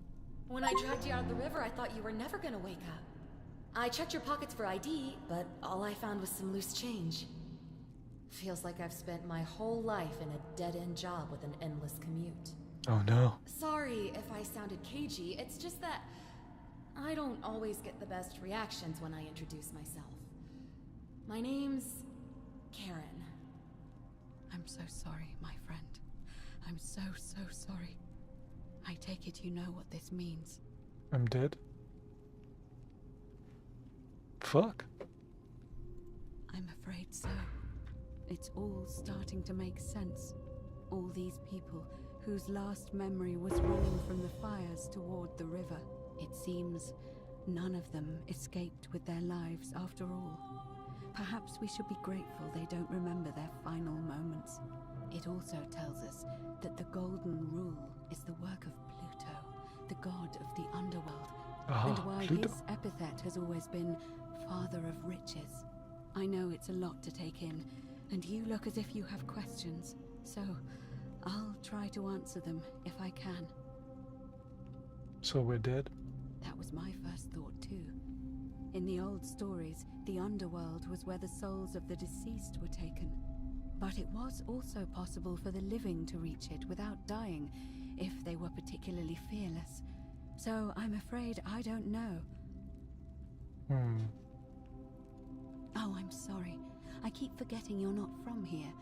When I dragged you out of the river, I thought you were never gonna wake up. I checked your pockets for ID, but all I found was some loose change. Feels like I've spent my whole life in a dead-end job with an endless commute. Oh no. Sorry if I sounded cagey, it's just that I don't always get the best reactions when I introduce myself. My name's Karen. I'm so sorry, my friend. I'm so sorry. I take it you know what this means. I'm dead. Fuck. I'm afraid so. It's all starting to make sense. All these people whose last memory was running from the fires toward the river. It seems none of them escaped with their lives after all. Perhaps we should be grateful they don't remember their final moments. It also tells us that the Golden Rule is the work of Pluto, the god of the underworld, and why Pluto. his epithet has always been Father of Riches. I know it's a lot to take in, and you look as if you have questions, so I'll try to answer them if I can. So we're dead? That was my first thought too. In the old stories, the underworld was where the souls of the deceased were taken. But it was also possible for the living to reach it without dying, if they were particularly fearless. So I'm afraid I don't know. Oh, I'm sorry. I keep forgetting you're not from here.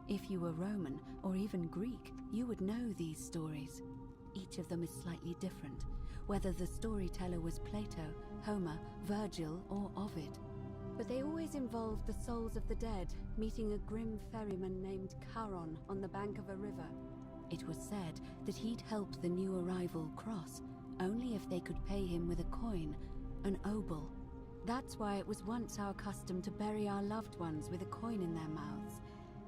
If you were Roman, or even Greek, you would know these stories. Each of them is slightly different, whether the storyteller was Plato, Homer, Virgil, or Ovid. But they always involved the souls of the dead meeting a grim ferryman named Charon on the bank of a river. It was said that he'd help the new arrival cross, only if they could pay him with a coin, an obol. That's why it was once our custom to bury our loved ones with a coin in their mouths.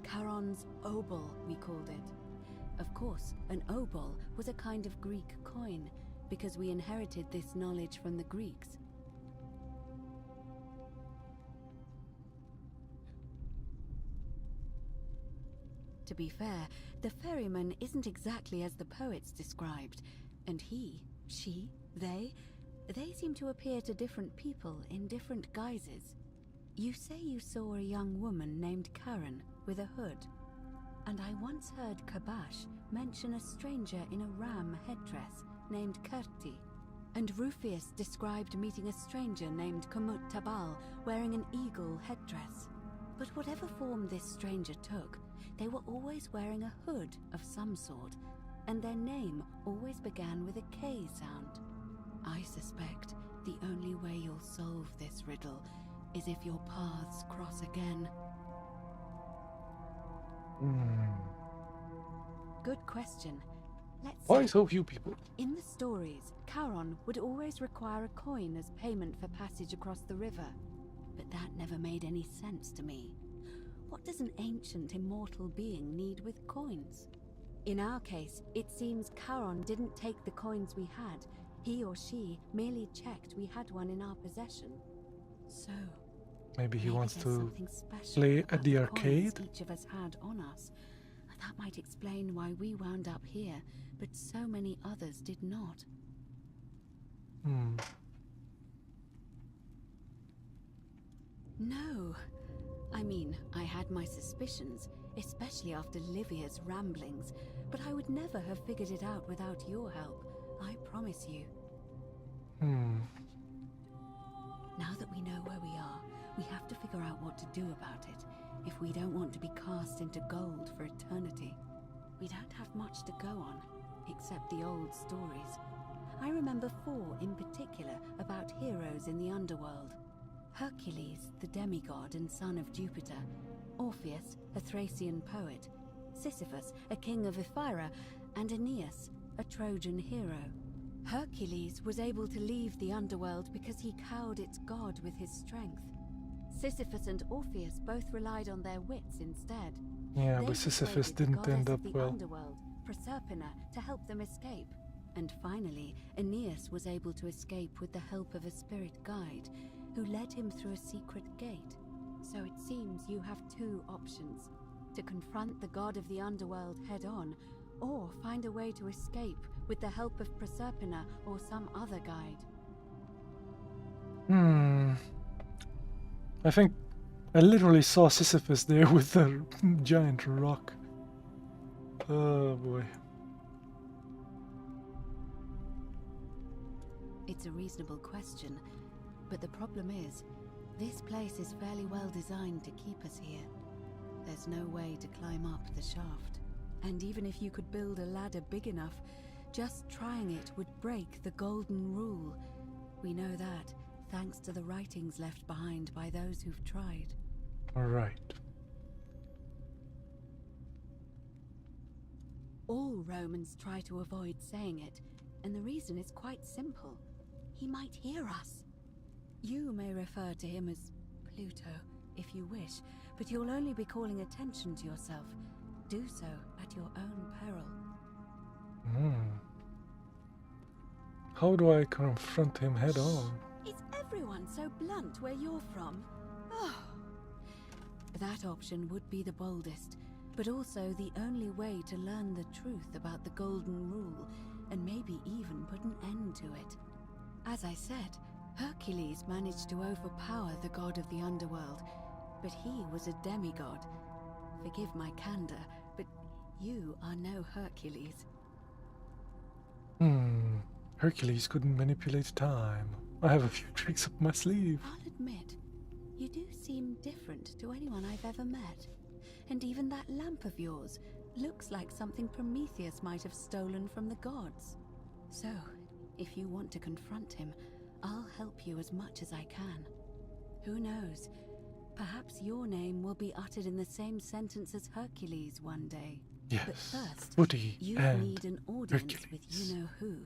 Charon's obol, we called it. Of course, an obol was a kind of Greek coin, because we inherited this knowledge from the Greeks. To be fair, the ferryman isn't exactly as the poets described, and he, she, they seem to appear to different people in different guises. You say you saw a young woman named Karen with a hood, and I once heard Kabash mention a stranger in a ram headdress named Kerti, and Rufius described meeting a stranger named Kumut Tabal wearing an eagle headdress. But whatever form this stranger took, they were always wearing a hood of some sort, and their name always began with a K sound. I suspect the only way you'll solve this riddle is if your paths cross again. Good question. Let's Why see. so few people? In the stories, Charon would always require a coin as payment for passage across the river. But that never made any sense to me. What does an ancient immortal being need with coins? In our case, it seems Charon didn't take the coins we had. He or she merely checked we had one in our possession. So, Maybe he wants there's to something special play about at the coins arcade? each of us had on us. That might explain why we wound up here, but so many others did not. No. I mean, I had my suspicions, especially after Livia's ramblings, but I would never have figured it out without your help, I promise you. Now that we know where we are, we have to figure out what to do about it, if we don't want to be cast into gold for eternity. We don't have much to go on, except the old stories. I remember 4 in particular about heroes in the underworld. Hercules, the demigod and son of Jupiter, Orpheus, a Thracian poet, Sisyphus, a king of Ephyra, and Aeneas, a Trojan hero. Hercules was able to leave the underworld because he cowed its god with his strength. Sisyphus and Orpheus both relied on their wits instead. Yeah, They but Sisyphus persuaded the didn't end goddess up of the well. underworld, Proserpina, to help them escape. And finally, Aeneas was able to escape with the help of a spirit guide, who led him through a secret gate. So it seems you have 2 options. to confront the god of the underworld head-on, or find a way to escape with the help of Proserpina or some other guide. I think I literally saw Sisyphus there with the giant rock. Oh boy. It's a reasonable question, but the problem is, this place is fairly well designed to keep us here. There's no way to climb up the shaft. And even if you could build a ladder big enough, just trying it would break the golden rule. We know that, thanks to the writings left behind by those who've tried. Alright. All Romans try to avoid saying it, and the reason is quite simple. He might hear us. You may refer to him as Pluto, if you wish, but you'll only be calling attention to yourself. Do so at your own peril. How do I confront him head on? Is everyone so blunt where you're from? Oh. That option would be the boldest, but also the only way to learn the truth about the Golden Rule, and maybe even put an end to it. As I said, Hercules managed to overpower the god of the underworld, but he was a demigod. Forgive my candor, but you are no Hercules. Hercules couldn't manipulate time. I have a few tricks up my sleeve. I'll admit, you do seem different to anyone I've ever met. And even that lamp of yours looks like something Prometheus might have stolen from the gods. So, if you want to confront him, I'll help you as much as I can. Who knows? Perhaps your name will be uttered in the same sentence as Hercules one day. Yes, but first, Woody you and need an audience Hercules. with you-know-who,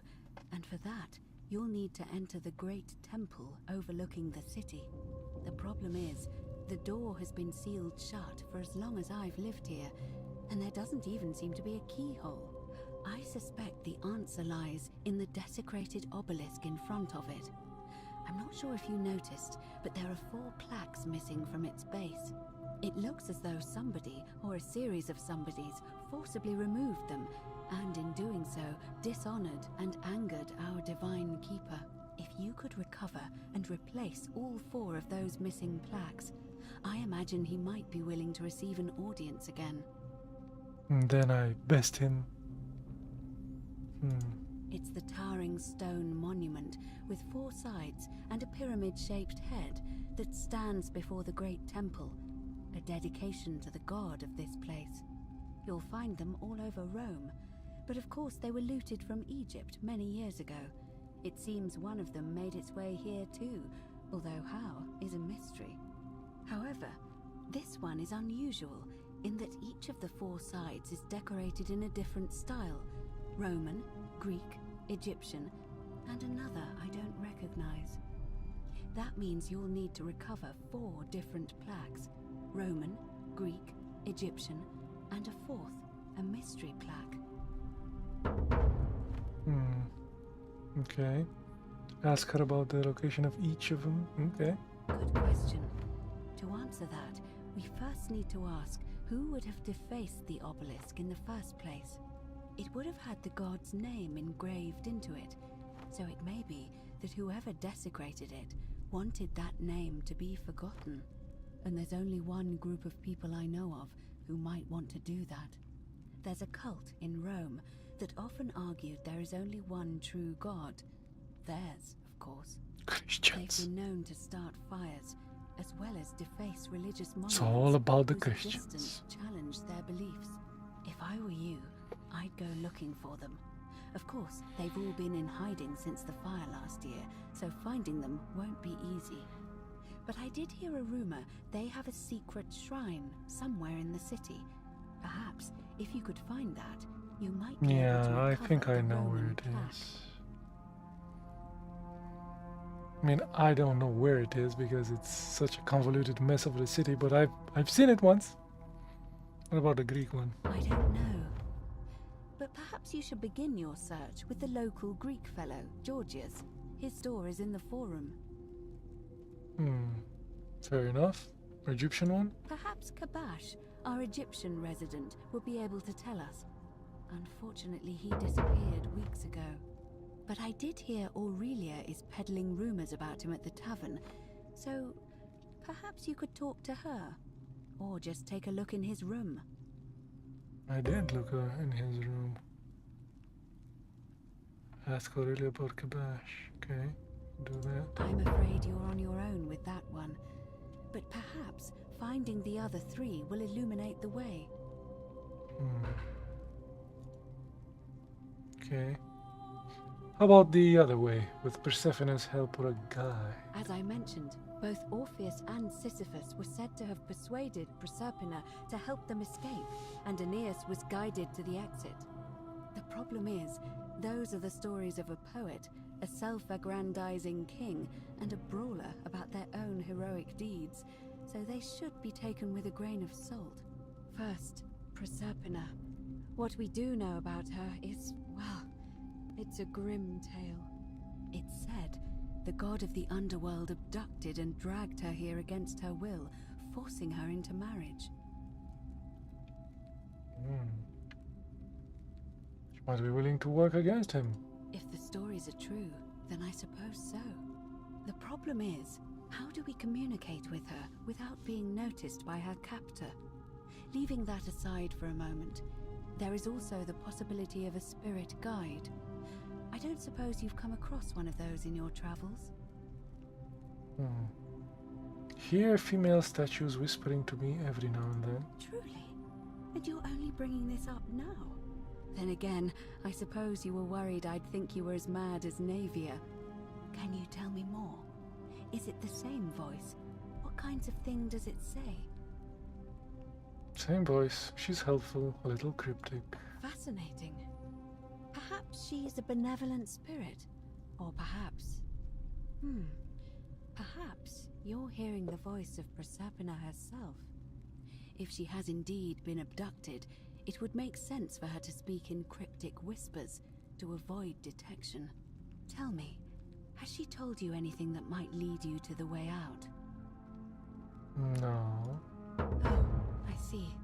and for that, you'll need to enter the great temple overlooking the city. The problem is, the door has been sealed shut for as long as I've lived here, and there doesn't even seem to be a keyhole. I suspect the answer lies in the desecrated obelisk in front of it. I'm not sure if you noticed, but there are 4 plaques missing from its base. It looks as though somebody, or a series of somebodies, forcibly removed them, and in doing so, dishonored and angered our divine keeper. If you could recover and replace all 4 of those missing plaques, I imagine he might be willing to receive an audience again. And then I best him. It's the towering stone monument with 4 sides and a pyramid-shaped head that stands before the great temple, a dedication to the god of this place. You'll find them all over Rome, but of course they were looted from Egypt many years ago. It seems one of them made its way here too, although how is a mystery. However, this one is unusual in that each of the 4 sides is decorated in a different style: Roman, Greek, Egyptian, and another I don't recognize. That means you'll need to recover 4 different plaques: Roman, Greek, Egyptian, and a 4th, a mystery plaque. Okay. Ask her about the location of each of them. Okay. Good question. To answer that, we first need to ask who would have defaced the obelisk in the first place. It would have had the god's name engraved into it, so it may be that whoever desecrated it wanted that name to be forgotten. And there's only one group of people I know of who might want to do that. There's a cult in Rome that often argued there is only one true god. Theirs, of course. Christians. They've been known to start fires, as well as deface religious monuments. It's all about the whose Christians. existence challenged their beliefs. If I were you, I'd go looking for them. Of course, they've all been in hiding since the fire last year, so finding them won't be easy. But I did hear a rumor they have a secret shrine somewhere in the city. Perhaps, if you could find that, you might be able to Yeah, I recover think I the know where Roman it plaque. is. I mean, I don't know where it is because it's such a convoluted mess of the city, but I've seen it once. What about the Greek one? I don't know. But perhaps you should begin your search with the local Greek fellow, Georgius. His store is in the forum. Fair enough. Egyptian one? Perhaps Kabash, our Egyptian resident, would be able to tell us. Unfortunately, he disappeared weeks ago. But I did hear Aurelia is peddling rumors about him at the tavern, so perhaps you could talk to her, or just take a look in his room. I did look in his room. Ask Aurelia about Kabash. Okay, do that. I'm afraid you're on your own with that one, but perhaps finding the other three will illuminate the way. Okay. How about the other way, with Persephone's help or a guy? As I mentioned, both Orpheus and Sisyphus were said to have persuaded Proserpina to help them escape, and Aeneas was guided to the exit. The problem is, those are the stories of a poet, a self-aggrandizing king, and a brawler about their own heroic deeds, so they should be taken with a grain of salt. First, Proserpina. What we do know about her is, well, it's a grim tale. It's said the god of the underworld abducted and dragged her here against her will, forcing her into marriage. She might be willing to work against him. If the stories are true, then I suppose so. The problem is, how do we communicate with her without being noticed by her captor? Leaving that aside for a moment, there is also the possibility of a spirit guide. I don't suppose you've come across one of those in your travels? Hear female statues whispering to me every now and then. Truly? And you're only bringing this up now? Then again, I suppose you were worried I'd think you were as mad as Navia. Can you tell me more? Is it the same voice? What kinds of thing does it say? Same voice. She's helpful, a little cryptic. Fascinating. Perhaps she's a benevolent spirit. Or perhaps... Perhaps you're hearing the voice of Proserpina herself. If she has indeed been abducted, it would make sense for her to speak in cryptic whispers to avoid detection. Tell me, has she told you anything that might lead you to the way out? No. Oh, I see.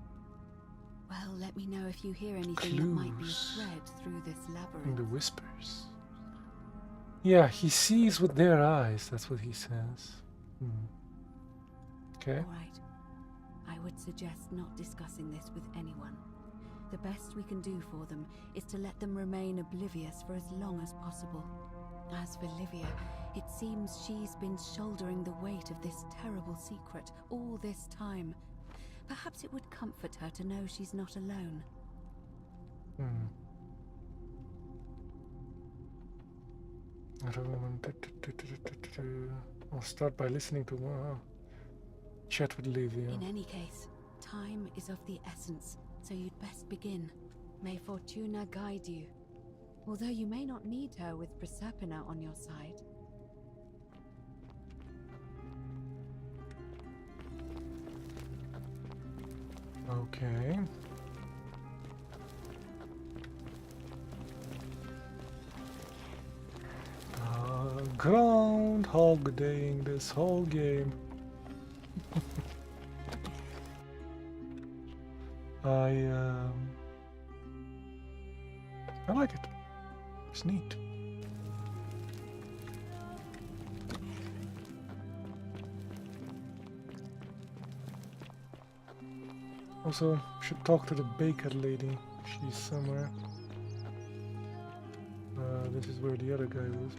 Well, let me know if you hear anything that might be a thread through this labyrinth. In the whispers. Yeah, he sees with their eyes, that's what he says. Okay. All right. I would suggest not discussing this with anyone. The best we can do for them is to let them remain oblivious for as long as possible. As for Livia, it seems she's been shouldering the weight of this terrible secret all this time. Perhaps it would comfort her to know she's not alone. I'll start by listening to chat with Livia. In any case, time is of the essence, so you'd best begin. May Fortuna guide you. Although you may not need her with Proserpina on your side. Okay. Groundhog Daying this whole game. I like it. It's neat. Also, should talk to the baker lady. She's somewhere. This is where the other guy was.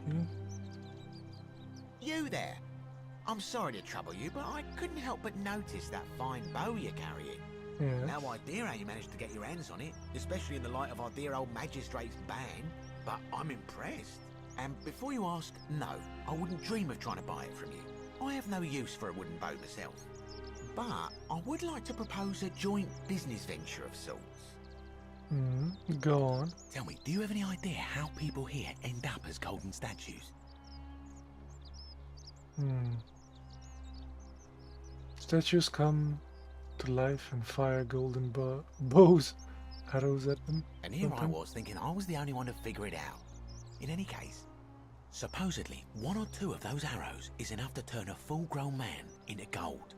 You there? I'm sorry to trouble you, but I couldn't help but notice that fine bow you're carrying. Yes. No idea how you managed to get your hands on it, especially in the light of our dear old magistrate's ban, but I'm impressed. And before you ask, no, I wouldn't dream of trying to buy it from you. I have no use for a wooden bow myself. But I would like to propose a joint business venture of sorts. Go on. Tell me, do you have any idea how people here end up as golden statues? Statues come to life and fire golden bows, arrows at them. And here I was thinking I was the only one to figure it out. In any case, supposedly 1 or 2 of those arrows is enough to turn a full-grown man into gold.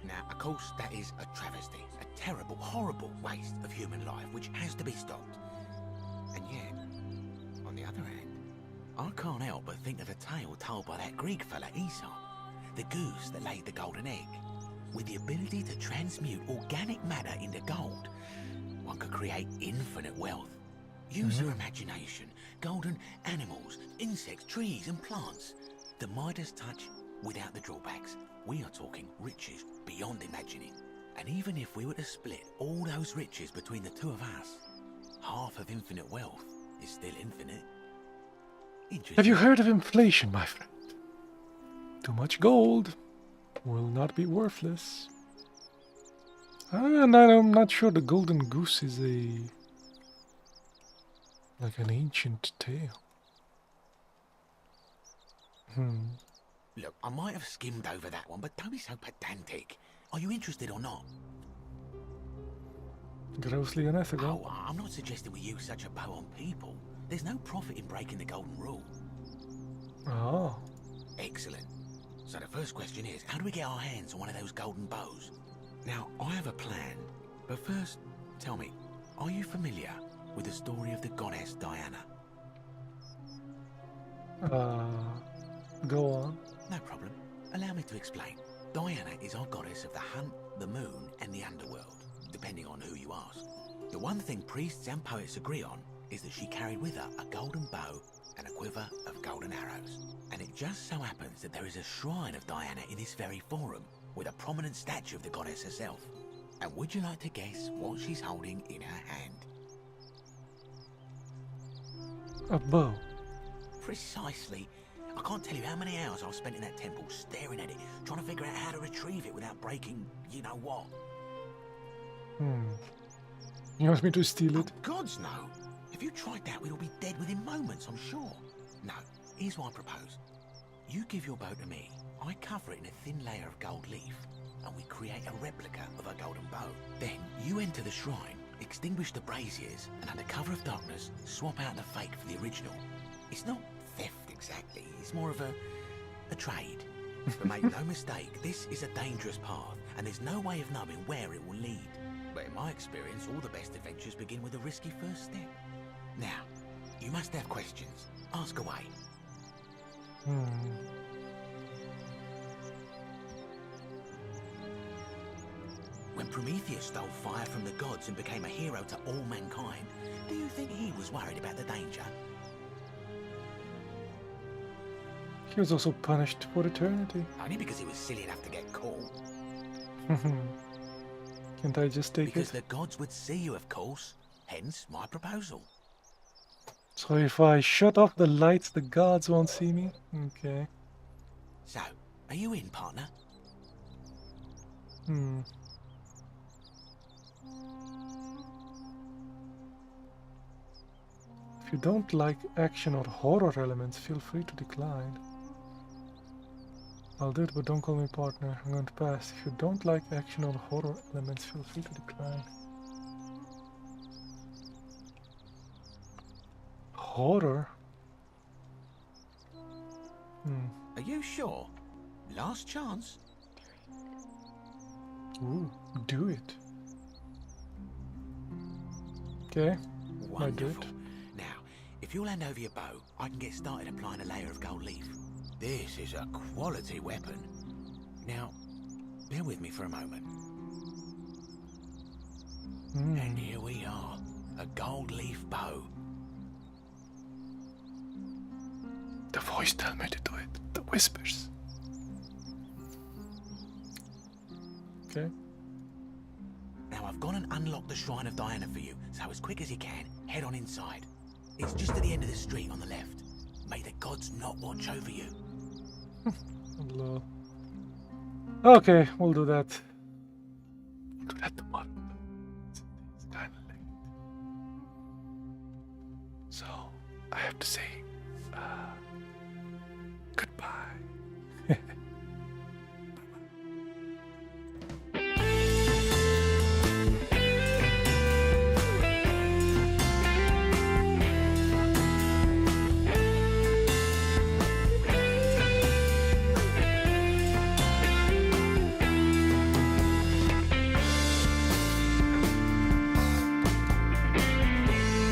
Now, of course, that is a travesty, a terrible, horrible waste of human life which has to be stopped. And yet, on the other hand, I can't help but think of a tale told by that Greek fella Aesop, the goose that laid the golden egg. With the ability to transmute organic matter into gold, one could create infinite wealth. Use your imagination. Golden animals, insects, trees and plants. The Midas touch without the drawbacks. We are talking riches beyond imagining. And even if we were to split all those riches between the two of us, half of infinite wealth is still infinite. Interesting. Have you heard of inflation, my friend? Too much gold will not be worthless. And I'm not sure the golden goose is like an ancient tale. Look, I might have skimmed over that one, but don't be so pedantic. Are you interested or not? Grossly unethical. Oh, I'm not suggesting we use such a bow on people. There's no profit in breaking the golden rule. Oh. Excellent. So the first question is, how do we get our hands on one of those golden bows? Now, I have a plan, but first, tell me, are you familiar with the story of the goddess Diana? Go on. No problem. Allow me to explain. Diana is our goddess of the hunt, the moon, and the underworld, depending on who you ask. The one thing priests and poets agree on is that she carried with her a golden bow and a quiver of golden arrows. And it just so happens that there is a shrine of Diana in this very forum, with a prominent statue of the goddess herself. And would you like to guess what she's holding in her hand? A bow. Precisely. I can't tell you how many hours I've spent in that temple staring at it, trying to figure out how to retrieve it without breaking you-know-what. You want me to steal it? Gods, no. If you tried that, we'd all be dead within moments, I'm sure. No, here's what I propose. You give your bow to me, I cover it in a thin layer of gold leaf, and we create a replica of a golden bow. Then, you enter the shrine, extinguish the braziers, and under cover of darkness, swap out the fake for the original. It's not theft exactly, it's more of a trade. But make no mistake, this is a dangerous path, and there's no way of knowing where it will lead. But in my experience, all the best adventures begin with a risky first step. Now, you must have questions. Ask away. When Prometheus stole fire from the gods and became a hero to all mankind, do you think he was worried about the danger? He was also punished for eternity. Only because he was silly enough to get caught. Can't I just take Because it? the gods would see you, of course. Hence my proposal. So if I shut off the lights, the gods won't see me? Okay. So, are you in, partner? If you don't like action or horror elements, feel free to decline. I'll do it, but don't call me partner. I'm going to pass. If you don't like action or horror elements, feel free to decline. Horror? Are you sure? Last chance. Ooh, do it. Okay, I do it. Now, if you'll hand over your bow, I can get started applying a layer of gold leaf. This is a quality weapon. Now, bear with me for a moment. And here we are, a gold leaf bow. The voice told me to do it. The whispers. Okay. Now I've gone and unlocked the Shrine of Diana for you, so as quick as you can, head on inside. It's just at the end of the street on the left. May the gods not watch over you. Hello. Okay, we'll do that. We'll do that tomorrow. It's kind of late. So, I have to say, goodbye.